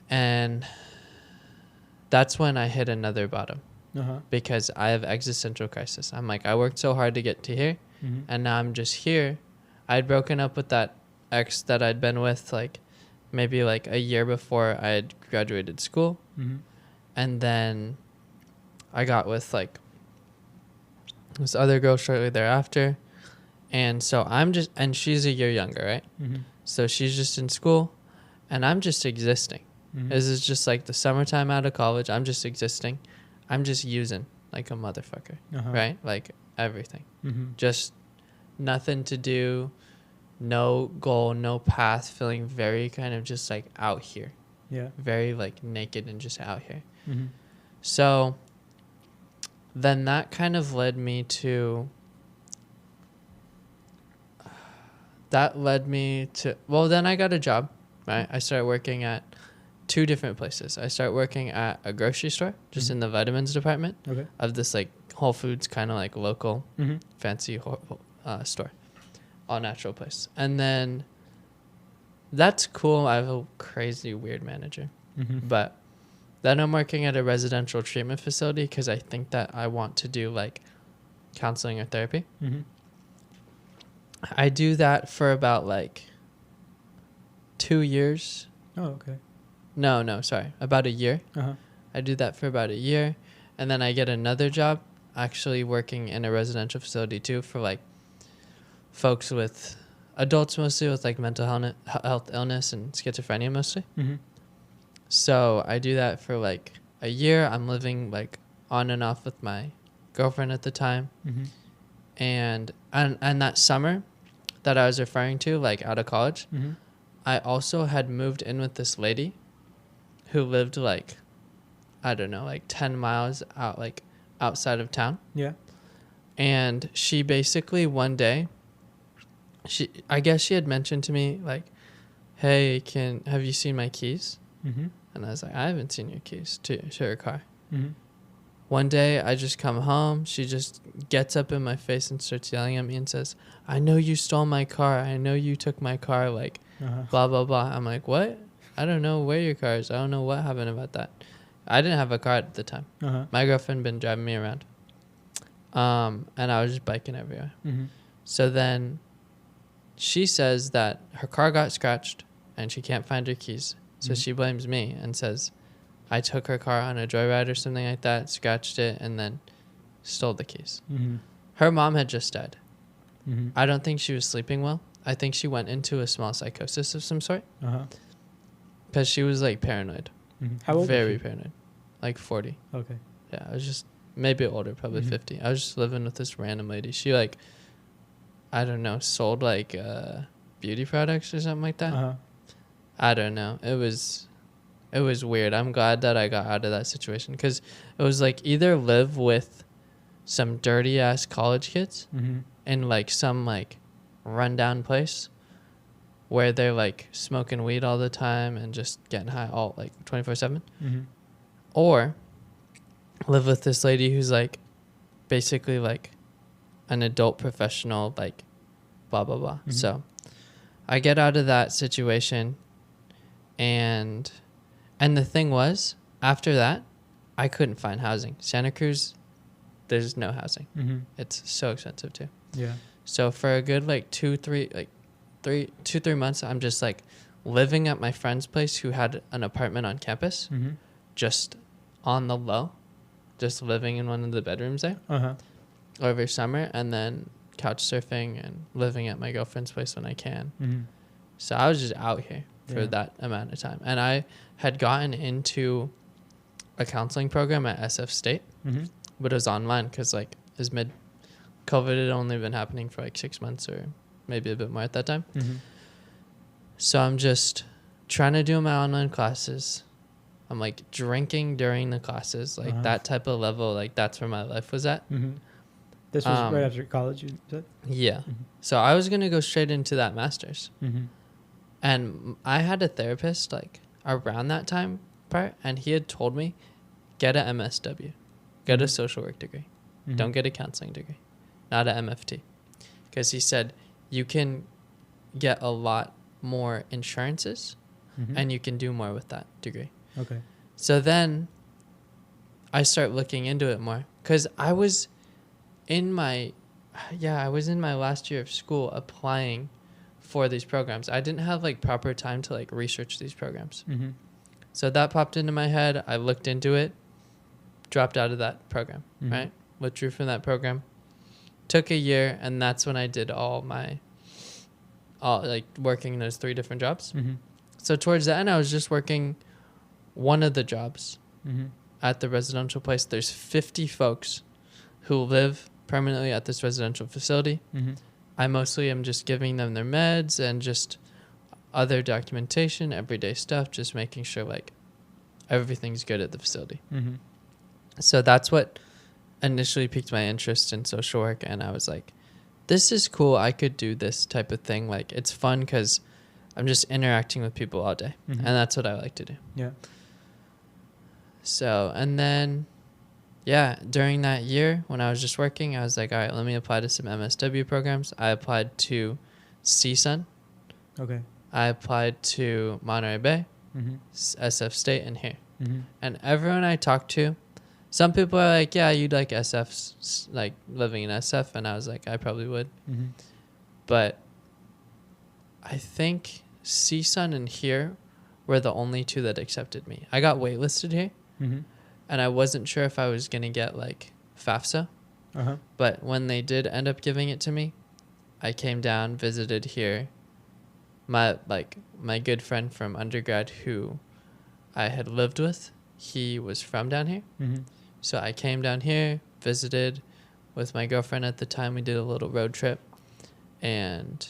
and that's when I hit another bottom because I have existential crisis. I'm like, I worked so hard to get to here, and now I'm just here. I'd broken up with that ex that I'd been with like maybe like a year before I had graduated school. And then I got with like this other girl shortly thereafter. And so and she's a year younger, right? So she's just in school and I'm just existing. This is just like the summertime out of college. I'm just existing. I'm just using like a motherfucker, right? Like everything. Just nothing to do, no goal, no path, feeling very kind of just like out here. Yeah. Very like naked and just out here. So then that kind of led me to well, then I got a job, right? I started working at 2 different places. I started working at a grocery store, just in the vitamins department of this like Whole Foods kind of like local fancy store, all natural place. And then that's cool. I have a crazy weird manager, but then I'm working at a residential treatment facility because I think that I want to do like counseling or therapy. I do that for about like 2 years. Oh, okay. No, sorry. About a year. I do that for about a year. And then I get another job actually working in a residential facility too for like folks with adults mostly with like mental health illness and schizophrenia mostly. Mm-hmm. So I do that for like a year. I'm living like on and off with my girlfriend at the time. Mm-hmm. And that summer that I was referring to, like out of college, Mm-hmm. I also had moved in with this lady who lived like, I don't know, like 10 miles out, like outside of town. Yeah. And she basically one day, I guess she had mentioned to me like, hey, have you seen my keys? Mm-hmm. And I was like, I haven't seen your keys to her car. Mm-hmm. One day I just come home. She just gets up in my face and starts yelling at me and says, I know you stole my car. I know you took my car. Like, blah, blah, blah. I'm like, what? I don't know where your car is. I don't know what happened about that. I didn't have a car at the time. My girlfriend been driving me around. And I was just biking everywhere. Mm-hmm. So then she says that her car got scratched and she can't find her keys. So she blames me and says I took her car on a joyride or something like that, scratched it, and then stole the keys. Mm-hmm. Her mom had just died. Mm-hmm. I don't think she was sleeping well. I think she went into a small psychosis of some sort because she was like paranoid. Mm-hmm. How old? Very was she? paranoid. Like 40. Okay. Yeah, I was just maybe older, probably 50. I was just living with this random lady. She like, I don't know, sold like beauty products or something like that. I don't know. It was weird. I'm glad that I got out of that situation because it was like either live with some dirty ass college kids in like some like rundown place where they're like smoking weed all the time and just getting high all like 24/7, or live with this lady who's like basically like an adult professional, like blah blah blah. So I get out of that situation, and the thing was, after that I couldn't find housing. Santa Cruz, there's no housing. It's so expensive too. Yeah. So for a good like 2-3 months, I'm just like living at my friend's place who had an apartment on campus, just on the low, just living in one of the bedrooms there over summer, and then couch surfing and living at my girlfriend's place when I can. So I was just out here for that amount of time. And I had gotten into a counseling program at SF State, but it was online because like it was COVID had only been happening for like 6 months or maybe a bit more at that time. So I'm just trying to do my online classes. I'm like drinking during the classes, like that type of level. Like that's where my life was at. This was right after college, you said? Yeah. So I was going to go straight into that master's. And I had a therapist like around that time part, and he had told me, get a MSW, get a social work degree. Don't get a counseling degree, not a MFT. Because he said you can get a lot more insurances and you can do more with that degree. Okay. So then I start looking into it more because I was in my last year of school applying for these programs. I didn't have like proper time to like research these programs. So that popped into my head. I looked into it, dropped out of that program, right? Withdrew from that program. Took a year, and that's when I did all like working those 3 different jobs. So towards the end, I was just working one of the jobs at the residential place. There's 50 folks who live permanently at this residential facility. I mostly am just giving them their meds and just other documentation, everyday stuff, just making sure like everything's good at the facility. So that's what initially piqued my interest in social work, and I was like, this is cool. I could do this type of thing. Like it's fun because I'm just interacting with people all day, and that's what I like to do. Yeah. So, and then during that year when I was just working, I was like, all right, let me apply to some MSW programs. I applied to CSUN. Okay. I applied to Monterey Bay, SF State, and here. And everyone I talked to, some people are like, yeah, you'd like SF's, like living in SF. And I was like, I probably would. But I think CSUN and here were the only 2 that accepted me. I got waitlisted here. And I wasn't sure if I was going to get like FAFSA. But when they did end up giving it to me, I came down, visited here. My good friend from undergrad who I had lived with, he was from down here. Mm-hmm. So I came down here, visited with my girlfriend at the time. We did a little road trip. And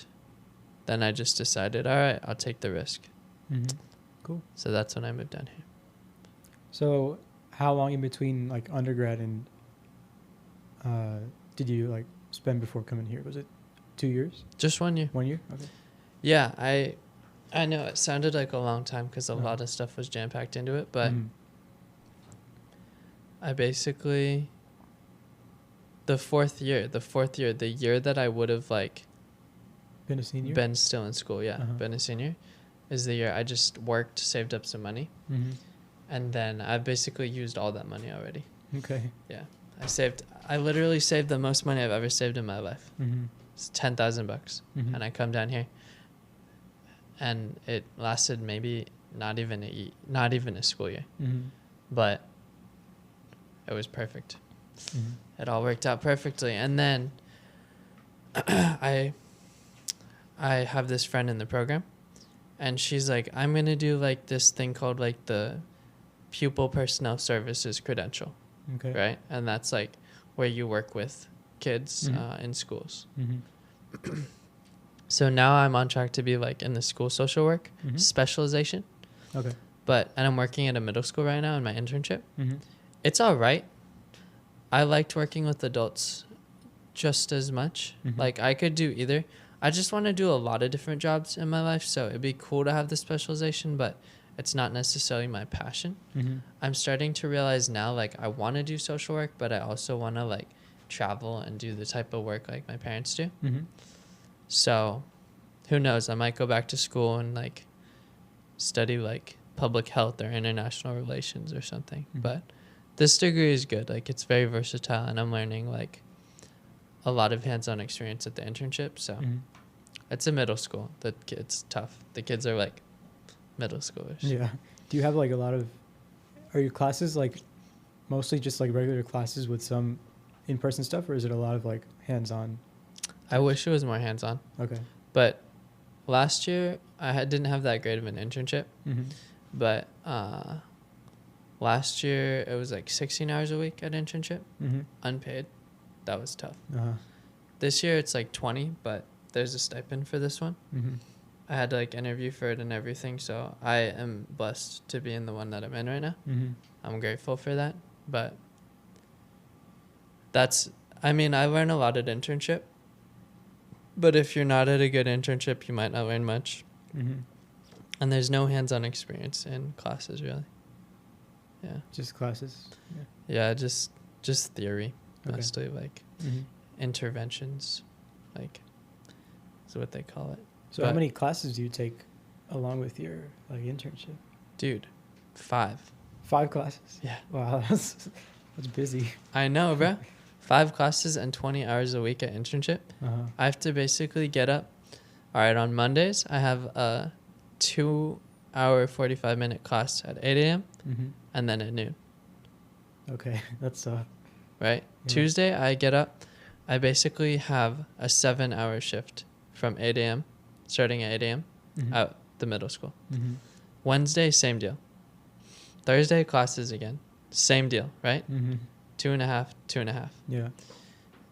then I just decided, all right, I'll take the risk. Mm-hmm. Cool. So that's when I moved down here. So how long in between like undergrad and did you like spend before coming here? Was it 2 years? Just 1 year. 1 year? Okay. Yeah, I know it sounded like a long time because a Uh-huh. lot of stuff was jam-packed into it. But Mhm. I basically, the fourth year, the year that I would have like Been a senior? been still in school, yeah, Uh-huh. been a senior, is the year I just worked, saved up some money. Mm-hmm. And then I basically used all that money already. Okay. Yeah. I literally saved the most money I've ever saved in my life. Mm-hmm. It's $10,000. Mm-hmm. And I come down here and it lasted maybe not even a school year, Mm-hmm. but it was perfect. Mm-hmm. It all worked out perfectly. And then I have this friend in the program and she's like, I'm going to do like this thing called like the pupil personnel services credential. Okay. Right. And that's like where you work with kids Mhm. in schools. Mm-hmm. So now I'm on track to be like in the school social work Mhm. specialization. Okay. And I'm working at a middle school right now in my internship. Mm-hmm. It's all right. I liked working with adults just as much. Mhm. Like I could do either. I just want to do a lot of different jobs in my life. So it'd be cool to have the specialization, but it's not necessarily my passion. Mm-hmm. I'm starting to realize now, like, I want to do social work, but I also want to, like, travel and do the type of work like my parents do. Mm-hmm. So, who knows? I might go back to school and, like, study, like, public health or international relations or something. Mhm. But this degree is good. Like, it's very versatile, and I'm learning, like, a lot of hands-on experience at the internship. So, Mm-hmm. it's a middle school. It's tough. The kids are, like, middle schoolers. Yeah. Do you have like a lot of, are your classes like mostly just like regular classes with some in-person stuff, or is it a lot of like hands-on? I wish it was more hands-on. Okay. But last year, didn't have that great of an internship. Mm-hmm. But last year, it was like 16 hours a week at internship, Mm-hmm. unpaid. That was tough. Uh-huh. This year, it's like 20, but there's a stipend for this one. Mm-hmm. I had to like interview for it and everything, so I am blessed to be in the one that I'm in right now. Mm-hmm. I'm grateful for that. But I learn a lot at internship. But if you're not at a good internship, you might not learn much. Mm-hmm. And there's no hands-on experience in classes, really. Yeah. Just classes. Yeah, just theory, Okay. mostly, like Mm-hmm. interventions, like is what they call it. So how But- many classes do you take along with your like internship? Dude, 5. 5 classes. Yeah. Wow, that's busy. I know, bro. 5 classes and 20 hours a week at internship. Uh-huh. I have to basically get up. All right, on Mondays, I have a 2-hour, 45-minute class at 8 a.m. Mm-hmm. and then at noon, Okay, that's right? Yeah. Tuesday, I get up. I basically have a 7-hour shift from 8 a.m., starting at 8 a.m. mm-hmm. at the middle school. Mm-hmm. Wednesday, same deal. Thursday, classes again. Same deal, right? Mm-hmm. 2.5. Yeah.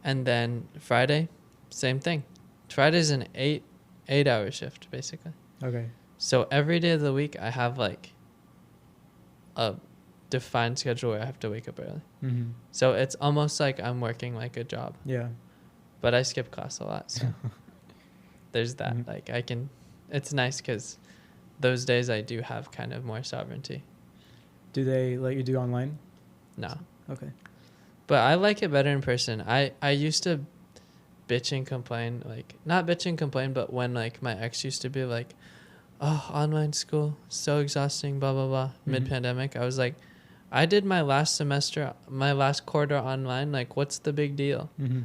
And then Friday, same thing. Friday's an 8-hour shift, basically. Okay. So every day of the week, I have like a defined schedule where I have to wake up early. Mm-hmm. So it's almost like I'm working like a job, Yeah. but I skip class a lot. So there's that. Mhm. Like it's nice because those days I do have kind of more sovereignty. Do they let you do online? No. Okay. But I like it better in person. I used to bitch and complain, like not bitch and complain, but when like my ex used to be like, oh, online school, so exhausting, blah, blah, blah, mid-pandemic, I was like, I did my last quarter online, like what's the big deal? Mm-hmm.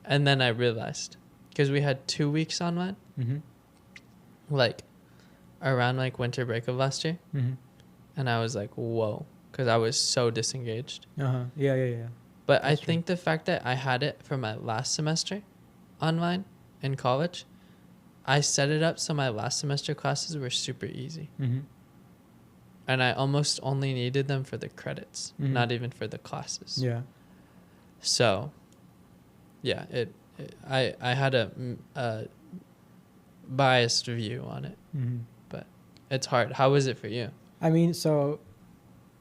And then I realized, because we had 2 weeks online, Mm-hmm. like around like winter break of last year, Mm-hmm. and I was like, whoa, because I was so disengaged. Uh-huh. Yeah. But I That's true. think the fact that I had it for my last semester online, in college, I set it up so my last semester classes were super easy. Mm-hmm. And I almost only needed them for the credits, Mhm. not even for the classes. Yeah. So, yeah, I had a biased view on it, Mm-hmm. but it's hard. How was it for you? I mean, so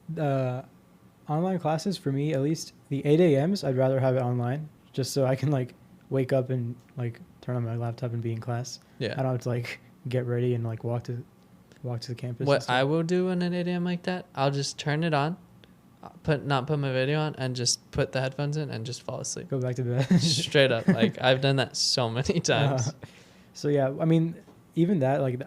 the online classes for me, at least the 8 a.m.s, I'd rather have it online just so I can like wake up and like turn on my laptop and be in class. Yeah. I don't have to like get ready and like walk to the campus. and What stuff. I will do in an 8 a.m. like that, I'll just turn it on, not put my video on, and just put the headphones in and just fall asleep. Go back to bed. Straight up. Like, I've done that so many times. So yeah, I mean, even that, like,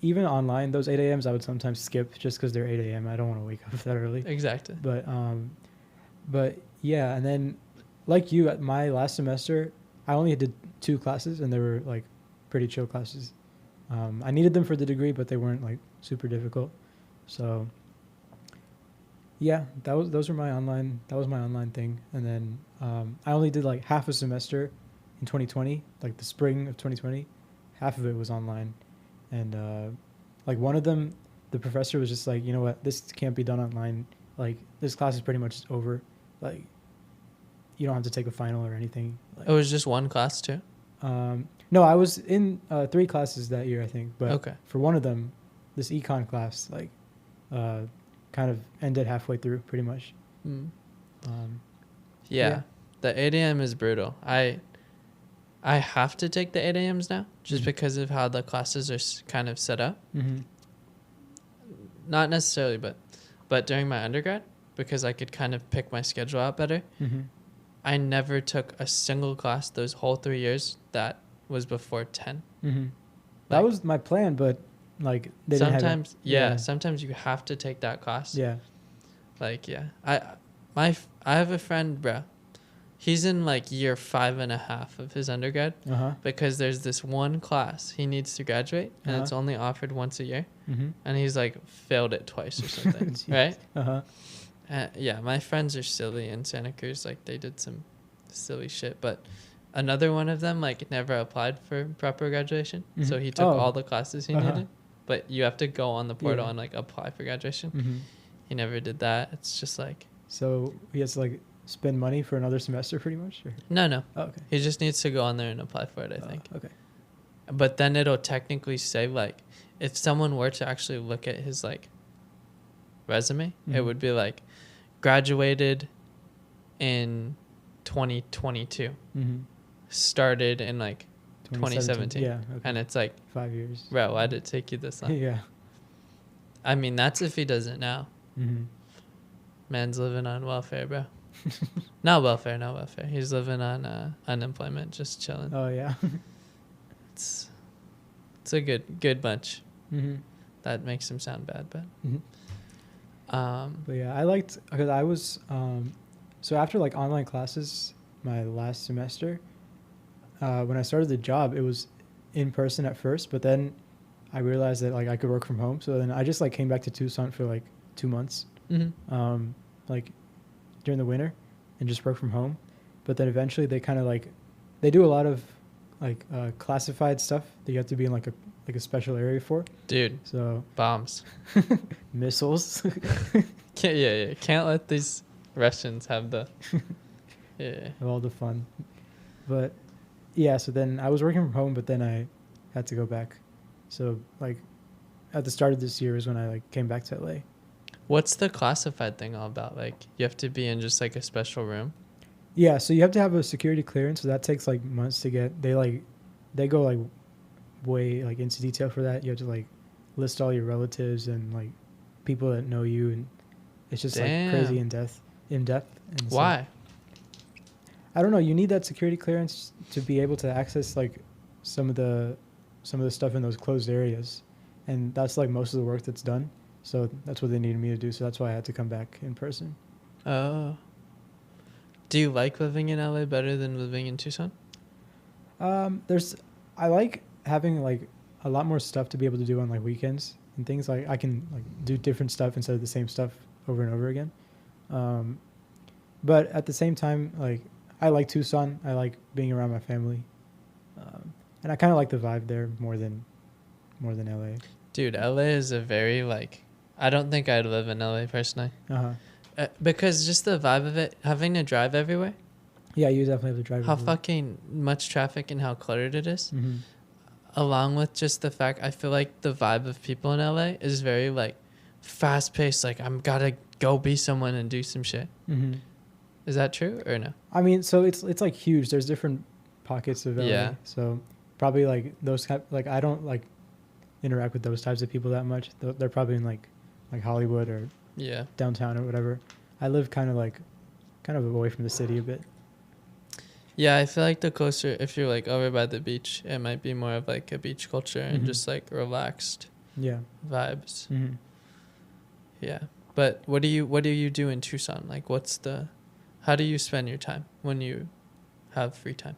even online, those 8 a.m.s I would sometimes skip just because they're 8 a.m. I don't want to wake up that early. Exactly. But yeah, and then like you, at my last semester, I only did 2 classes, and they were like pretty chill classes. I needed them for the degree, but they weren't like super difficult. So yeah, that was my online thing. And then I only did like half a semester in 2020, like the spring of 2020. Half of it was online, and like one of them, the professor was just like, you know what, this can't be done online. Like, this class is pretty much over. Like, you don't have to take a final or anything. Like, It was just one class too? no, I was in 3 classes that year, I think. But Okay. for one of them, this econ class, like, kind of ended halfway through, pretty much. Mm. Yeah. Yeah. The 8 a.m. is brutal. I have to take the 8 a.m.s now just Mhm. because of how the classes are kind of set up. Mm-hmm. Not necessarily, but during my undergrad, because I could kind of pick my schedule out better, Mm-hmm. I never took a single class those whole 3 years that was before 10. Mm-hmm. That Like, was my plan, but like they didn't have it. sometimes, yeah, sometimes you have to take that class. Yeah. Like, yeah. I have a friend, bro. He's in like year 5.5 of his undergrad Uh-huh. because there's this one class he needs to graduate, and it's only offered once a year, Mm-hmm. and he's like failed it twice or something, Jeez. right? Uh-huh. Yeah, my friends are silly in Santa Cruz. Like, they did some silly shit, but another one of them like never applied for proper graduation, so Mhm. he took Oh. all the classes he Uh-huh. needed. But you have to go on the portal Yeah. and like apply for graduation. Mm-hmm. He never did that. It's just like, So he has to like spend money for another semester, pretty much. Or? no. Oh, okay. He just needs to go on there and apply for it, I think. Okay. But then it'll technically say, like, if someone were to actually look at his like resume, it Mhm. would be like graduated in 2022, Mm-hmm. started in like 2017. Yeah. Okay. And it's like, 5 years. bro, why did it take you this long? Yeah. I mean, that's if he does it now. Mm-hmm. Man's living on welfare, bro. Not welfare. He's living on unemployment, just chilling. Oh yeah. It's a good bunch. Mm-hmm. That makes him sound bad, but But yeah, I liked, because I was so after like online classes my last semester, when I started the job, it was in person at first, but then I realized that like I could work from home. So then I just like came back to Tucson for like 2 months, like during the winter, and just work from home. But then eventually they kind of like, they do a lot of like classified stuff that you have to be in like a special area for. dude, So bombs. missiles. Can't let these Russians have the of all the fun. But yeah, so then I was working from home, but then I had to go back. So like at the start of this year is when I like came back to LA. What's the classified thing all about? Like, you have to be in just like a special room? Yeah, so you have to have a security clearance, so that takes like months to get. They go like way like into detail for that. You have to like list all your relatives and like people that know you, and it's just Damn. like crazy in depth. And so- Why? I don't know. You need that security clearance to be able to access like some of the stuff in those closed areas, and that's like most of the work that's done. So that's what they needed me to do. So that's why I had to come back in person. Oh. Do you like living in LA better than living in Tucson? I like having like a lot more stuff to be able to do on like weekends and things. Like I can like do different stuff instead of the same stuff over and over again. But at the same time, like I like Tucson. I like being around my family. And I kind of like the vibe there more than LA. Dude, LA is a very like. I don't think I'd live in LA personally. Because just the vibe of it, having to drive everywhere. Yeah, you definitely have to drive. How everywhere. fucking much traffic and how cluttered it is. Mm-hmm. Along with just the fact, I feel like the vibe of people in LA is very like fast paced. Like I'm gotta go be someone and do some shit. Mm-hmm. Is that true or no? I mean, so it's like huge. There's different pockets of LA. Yeah. So probably like those like I don't like interact with those types of people that much. They're probably in like Hollywood or Yeah. downtown or whatever. I live kind of away from the city a bit. Yeah, I feel like the closer, if you're like over by the beach, it might be more of like a beach culture and Mm-hmm. just like relaxed Yeah. vibes. Mm-hmm. Yeah. But what do you do in Tucson? Like how do you spend your time when you have free time?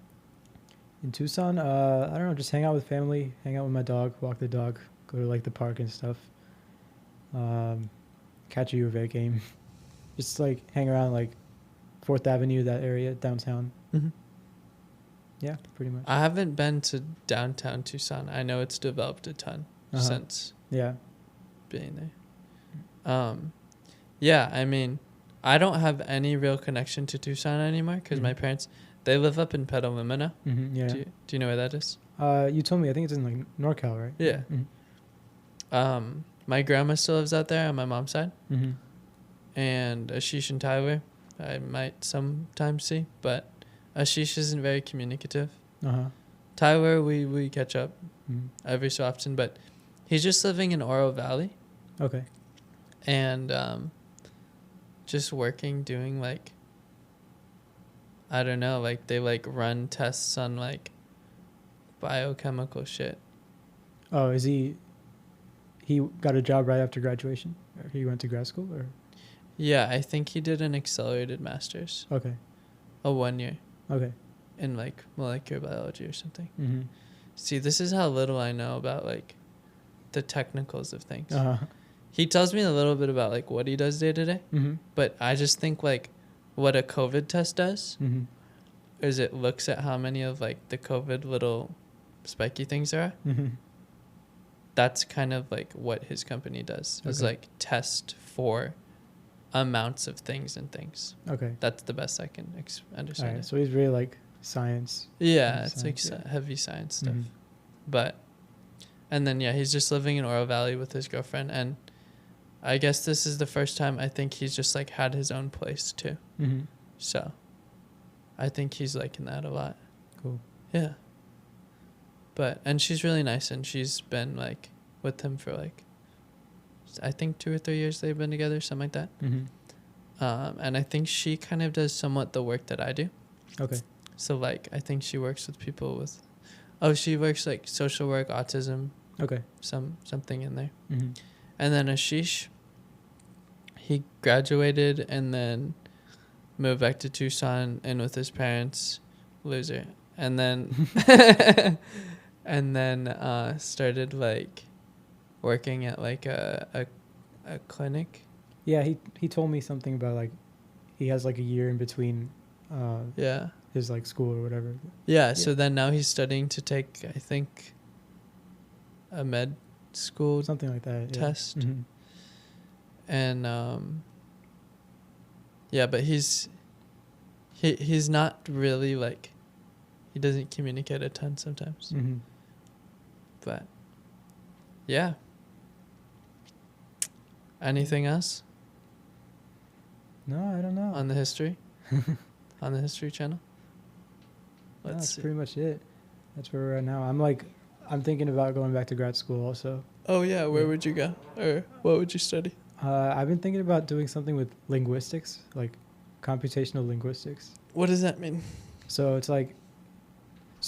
In Tucson, I don't know, just hang out with family, hang out with my dog, walk the dog, go to like the park and stuff. Catch a U of A game. Just like hang around like 4th Avenue, that area, downtown. Mm-hmm. Yeah, pretty much. I haven't been to downtown Tucson. I know it's developed a ton since Yeah. being there. Yeah, I mean, I don't have any real connection to Tucson anymore because my parents, they live up in Petalumina. Mm-hmm, yeah. Do you know where that is? You told me, I think it's in like NorCal, right? Yeah. Mm-hmm. My grandma still lives out there on my mom's side, Mm-hmm. and Ashish and Tyler, I might sometimes see, but Ashish isn't very communicative. Uh-huh. Tyler, we catch up Mm-hmm. every so often, but he's just living in Oro Valley Okay. and just working, doing like, I don't know, like they like run tests on like biochemical shit. Oh, he got a job right after graduation? Or he went to grad school or? Yeah, I think he did an accelerated master's, Okay. a 1 year Okay. in like molecular biology or something. Mm-hmm. See, this is how little I know about like the technicals of things. Uh-huh. He tells me a little bit about like what he does day to day, Mm-hmm. but I just think like what a COVID test does Mm-hmm. is it looks at how many of like the COVID little spiky things there are. Mm-hmm. That's kind of like what his company does is Okay. like test for amounts of things and things. Okay. That's the best I can understand. All right. It. So he's really like science. Yeah, it's like Science, yeah. heavy science stuff. Mhm. But, and then, yeah, he's just living in Oro Valley with his girlfriend. And I guess this is the first time I think he's just like had his own place too. Mm-hmm. So I think he's liking that a lot. Cool. Yeah. But, and she's really nice and she's been like with him for like, I think 2 or 3 years they've been together, something like that. Mm-hmm. And I think she kind of does somewhat the work that I do. Okay. So like, I think she works with people with, she works like social work, autism, Okay. something in there. Mm-hmm. And then Ashish, he graduated and then moved back to Tucson and with his parents, loser. And then, and then started like working at like a clinic. Yeah, he told me something about like he has like a year in between Yeah. his like school or whatever. Yeah. So then now he's studying to take, I think, a med school Something like that. Yeah. test. Mm-hmm. And yeah, but he's not really like, he doesn't communicate a ton sometimes. Mm-hmm. But yeah. Anything else No, I don't know. on the history? On the History Channel? No, Let's that's see. pretty much it. That's where we're at now. I'm thinking about going back to grad school also. Oh yeah, where would you go? Or what would you study? I've been thinking about doing something with linguistics, like computational linguistics. What does that mean? So it's like,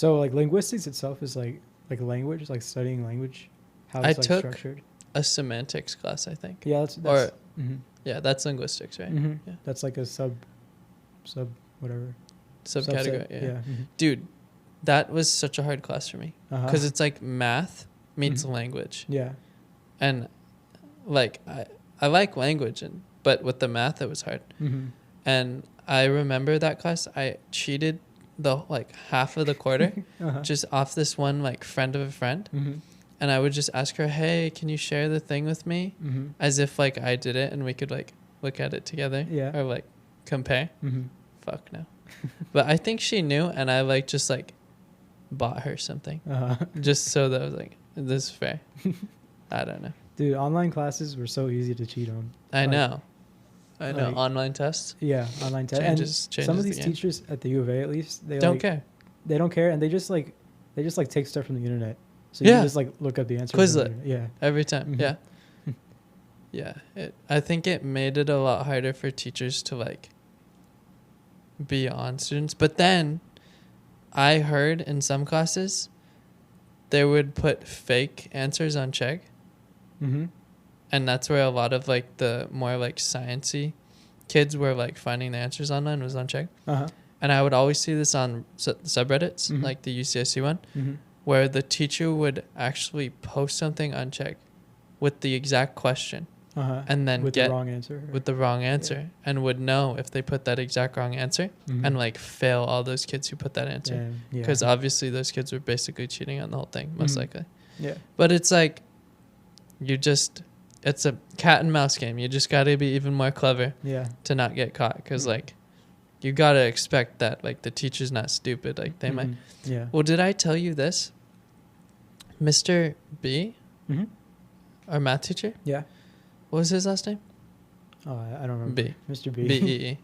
like linguistics itself is like language, like studying language, how I it's like took- structured. A semantics class, I think. Yeah, that's mhm. Yeah, that's linguistics, right? Mhm. Yeah. That's like a sub whatever Subcategory. subset. Yeah. Mhm. Dude, that was such a hard class for me Uh-huh. because it's like math meets Mhm. language, Yeah. and like I like language, but with the math it was hard. Mm-hmm. And I remember that class. I cheated the like half of the quarter Uh-huh. just off this one like friend of a friend. Mm-hmm. And I would just ask her, hey, can you share the thing with me? Mm-hmm. As if like I did it and we could like look at it together. Yeah. Or like compare. Mm-hmm. Fuck no. But I think she knew, and I like just like bought her something. Uh-huh. Just so that I was like, this is fair. I don't know. Dude, online classes were so easy to cheat on. I Like, know. I know. like- Online tests. Yeah, online tests. Changes Some of the these game. teachers at the U of A, at least, they Don't like, care. They don't care, and they just like take stuff from the internet. So you Yeah. can just like look up the answers. Quizlet. on the internet. Yeah. Every time. Mhm. Yeah. Yeah. I think it made it a lot harder for teachers to like be on students. But then I heard in some classes they would put fake answers on check. Mm-hmm. And that's where a lot of like the more like sciencey kids were like finding the answers online was on check. Uh-huh. And I would always see this on subreddits, Mhm. like the UCSC one, Mm-hmm. where the teacher would actually post something on check with the exact question Uh-huh. and then with get the wrong answer. with the wrong answer and would know if they put that exact wrong answer Mhm. and like fail all those kids who put that answer. Damn, yeah. Because obviously those kids were basically cheating on the whole thing, most Mhm. likely. Yeah. But it's like, it's a cat and mouse game. You just got to be even more clever Yeah. to not get caught. Because Mhm. like, you got to expect that like the teacher's not stupid. Like they might. Mhm. Yeah. Well, did I tell you this? Mr. B, Mm-hmm. our math teacher, Yeah. what was his last name? Oh, I don't remember. B. Mr. B. B-E-E.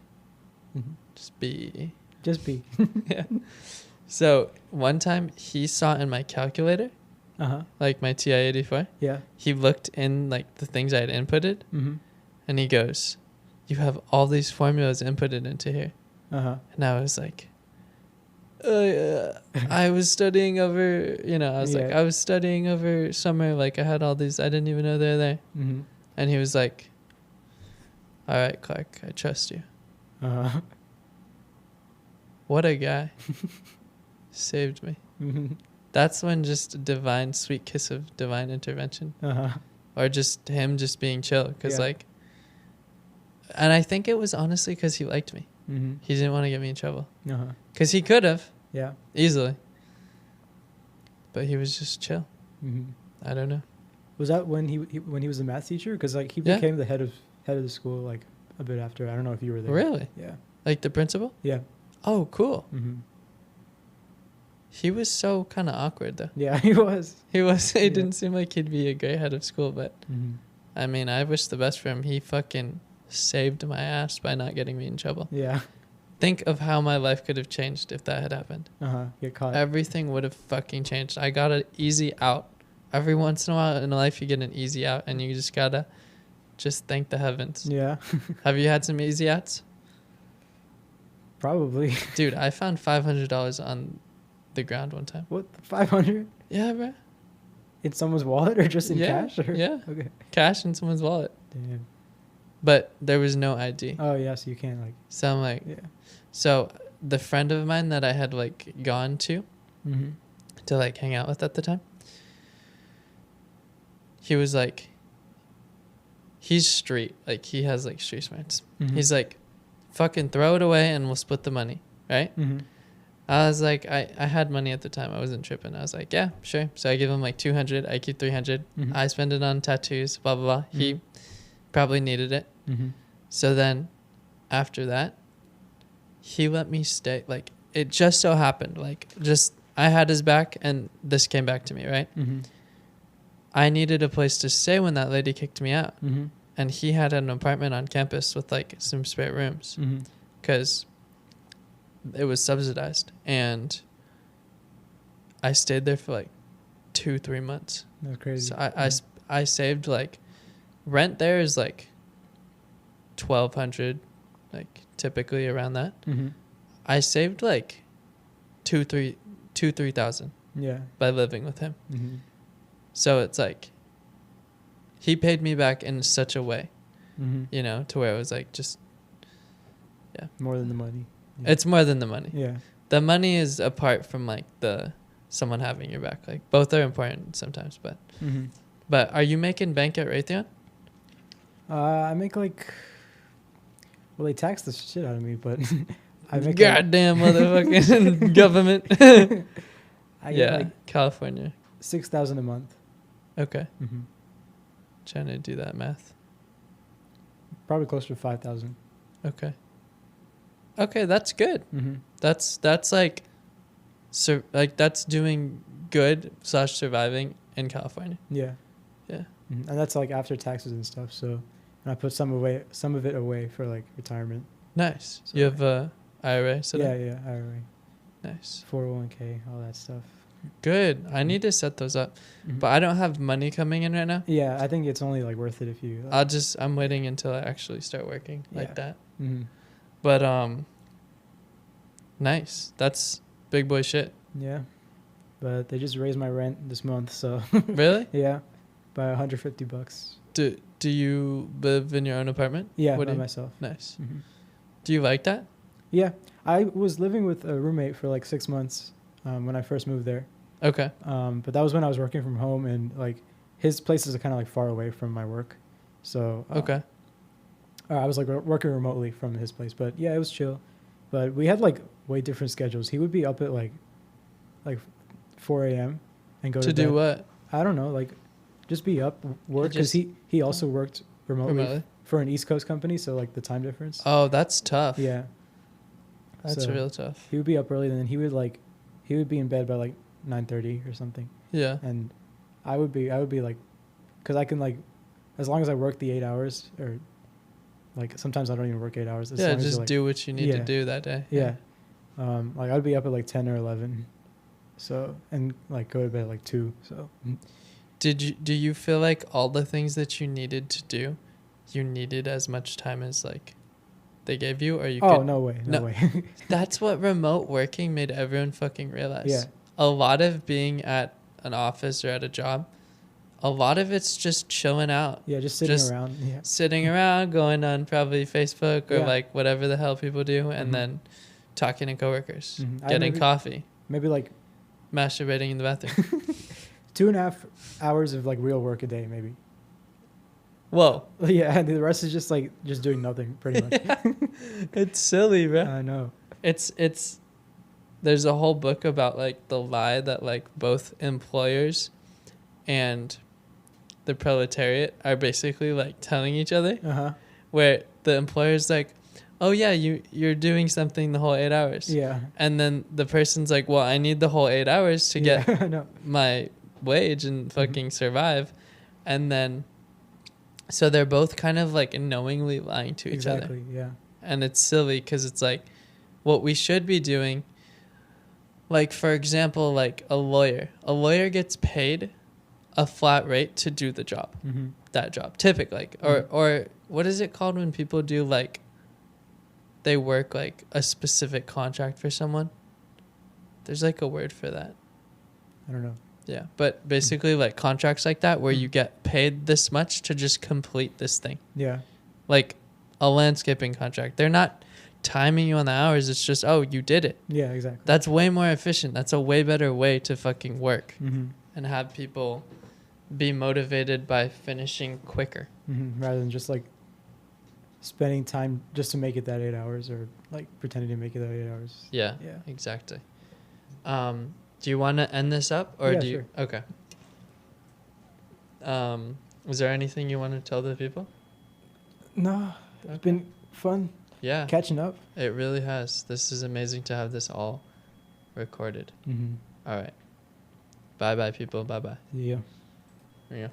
Mhm. Just B-E-E. Just B. Yeah. So one time he saw in my calculator, Uh-huh. like my TI-84, Yeah. he looked in like the things I had inputted Mm-hmm. and he goes, you have all these formulas inputted into here. Uh-huh. And I was like, I was studying over, I was like, Yeah. I was studying over summer. Like I had all these, I didn't even know they were there. Mm-hmm. And he was like, all right, Clark, I trust you. Uh-huh. What a guy. Saved me. Mm-hmm. That's when just a divine, sweet kiss of divine intervention. Uh-huh. Or just him just being chill. Because Yeah. like, and I think it was honestly because he liked me. Mm-hmm. He didn't want to get me in trouble. Uh-huh. Because he could have, Yeah. easily. But he was just chill. Mm-hmm. I don't know. Was that when he when he was a math teacher? Because like he Yeah. became the head of the school like a bit after. I don't know if you were there. Really? Yeah. Like the principal? Yeah. Oh, cool. Mm-hmm. He was so kind of awkward, though. Yeah, he was. He was. Yeah. It didn't seem like he'd be a great head of school, but Mm-hmm. I mean, I wish the best for him. He fucking saved my ass by not getting me in trouble. Yeah. Think of how my life could have changed if that had happened. Uh-huh. Get caught. Everything would have fucking changed. I got an easy out. Every once in a while in life, you get an easy out, and you just gotta just thank the heavens. Yeah. Have you had some easy outs? Probably. Dude, I found $500 on the ground one time. What? 500 Yeah, bro. in someone's wallet or just in Yeah, cash? Or? yeah. Okay. Cash in someone's wallet. Damn. But there was no ID. Oh yeah, so you can't like. So I'm like, Yeah. so the friend of mine that I had like gone to Mm-hmm. like hang out with at the time, he was like, he's street. Like he has like street smarts. Mhm. He's like, fucking throw it away and we'll split the money. Right? Mm-hmm. I was like, I had money at the time. I wasn't tripping. I was like, yeah, sure. So I give him like 200. I keep 300. Mhm. I spend it on tattoos, blah, blah, blah. He Mhm. probably needed it. Mm-hmm. So then after that, he let me stay. Like it just so happened, like just I had his back and this came back to me, right? Mm-hmm. I needed a place to stay when that lady kicked me out. Mm-hmm. And he had an apartment on campus with like some spare rooms Mm-hmm. because it was subsidized. And I stayed there for like 2-3 months. That's crazy. So I saved like rent there is like $1,200, like typically around that. Mm-hmm. I saved like 3,000 Yeah. by living with him. Mm-hmm. So it's like he paid me back in such a way, Mm-hmm. to where it was like just More than the money. Yeah. it's more than the money. Yeah. The money is apart from like the someone having your back. Like both are important sometimes, but Mm-hmm. are you making bank at Raytheon? I make like. Well, they tax the shit out of me, but I make Goddamn motherfucking government. I get Yeah, like California. 6,000 a month. Okay, Mm-hmm. trying to do that math. Probably closer to 5,000. Okay. Okay, that's good. Mm-hmm. That's like, like that's doing good / surviving in California. Yeah. Yeah. Mm-hmm. And that's like after taxes and stuff. So, and I put some of it away for like retirement. Nice. So You have a IRA set yeah, up? yeah, IRA, Nice. 401k, all that stuff. Good. I need to set those up, Mm-hmm. but I don't have money coming in right now. Yeah, I think it's only like worth it if you. Like, I'm waiting until I actually start working like Yeah. that. Mm-hmm. But nice. That's big boy shit. Yeah, but they just raised my rent this month, so Really? yeah, by $150. Do you live in your own apartment? Yeah, What by do you- myself. Nice. Mm-hmm. Do you like that? Yeah, I was living with a roommate for like 6 months when I first moved there. Okay. But that was when I was working from home, and like his places are kind of like far away from my work, so Okay. I was like working remotely from his place. But yeah, it was chill. But we had like way different schedules. He would be up at like 4 a.m. and go to To bed. do what? I don't know, like just be up, work, because just- he also worked remotely Remotely? for an East Coast company, so like the time difference. Oh, that's tough. Yeah, That's so real tough. he would be up early, and then he would be in bed by like 9:30 or something, Yeah. and I would be like, because I can like, as long as I work the 8 hours, or like sometimes I don't even work 8 hours. As Yeah, long as just you're, like, do what you need to Yeah. do that day. Yeah, like I'd be up at like 10 or 11, so, and like go to bed at like 2. So Do you feel like all the things that you needed to do, you needed as much time as like they gave you, or you oh could? no way. That's what remote working made everyone fucking realize. Yeah. A lot of being at an office or at a job, a lot of it's just chilling out, Yeah, just sitting Just around. Yeah. sitting around, going on probably Facebook or Yeah. like whatever the hell people do, and Mhm. then talking to coworkers, Mhm. I getting maybe- coffee, Maybe like masturbating in the bathroom. 2.5 hours of like real work a day, maybe. Whoa. Yeah, and the rest is just like just doing nothing, pretty much. It's silly, bro. I know. It's there's a whole book about like the lie that like both employers and the proletariat are basically like telling each other, where the employer's like, oh yeah, you're doing something the whole 8 hours. Yeah. And then the person's like, well, I need the whole 8 hours to get I know. my wage and fucking survive. And then so they're both kind of like knowingly lying to each other. Exactly. Yeah. And it's silly because it's like what we should be doing. Like, for example, like a lawyer gets paid a flat rate to do the job, Mm-hmm. that job, typically. Like, or what is it called when people do like, they work like a specific contract for someone? There's like a word for that. I don't know. Yeah. But basically like contracts like that where you get paid this much to just complete this thing. Yeah. Like a landscaping contract. They're not timing you on the hours. It's just, oh, you did it. Yeah. Exactly. That's way more efficient. That's a way better way to fucking work Mm-hmm. and have people be motivated by finishing quicker. Mm-hmm. Rather than just like spending time just to make it that 8 hours, or like pretending to make it that 8 hours. Yeah, Yeah. exactly. Do you want to end this up or Yeah, do you? sure. Okay. Is there anything you want to tell the people? No, it's Okay. been fun Yeah, catching up. it really has. This is amazing to have this all recorded. Mm-hmm. All right. Bye bye, people. Bye bye. Yeah. Yeah.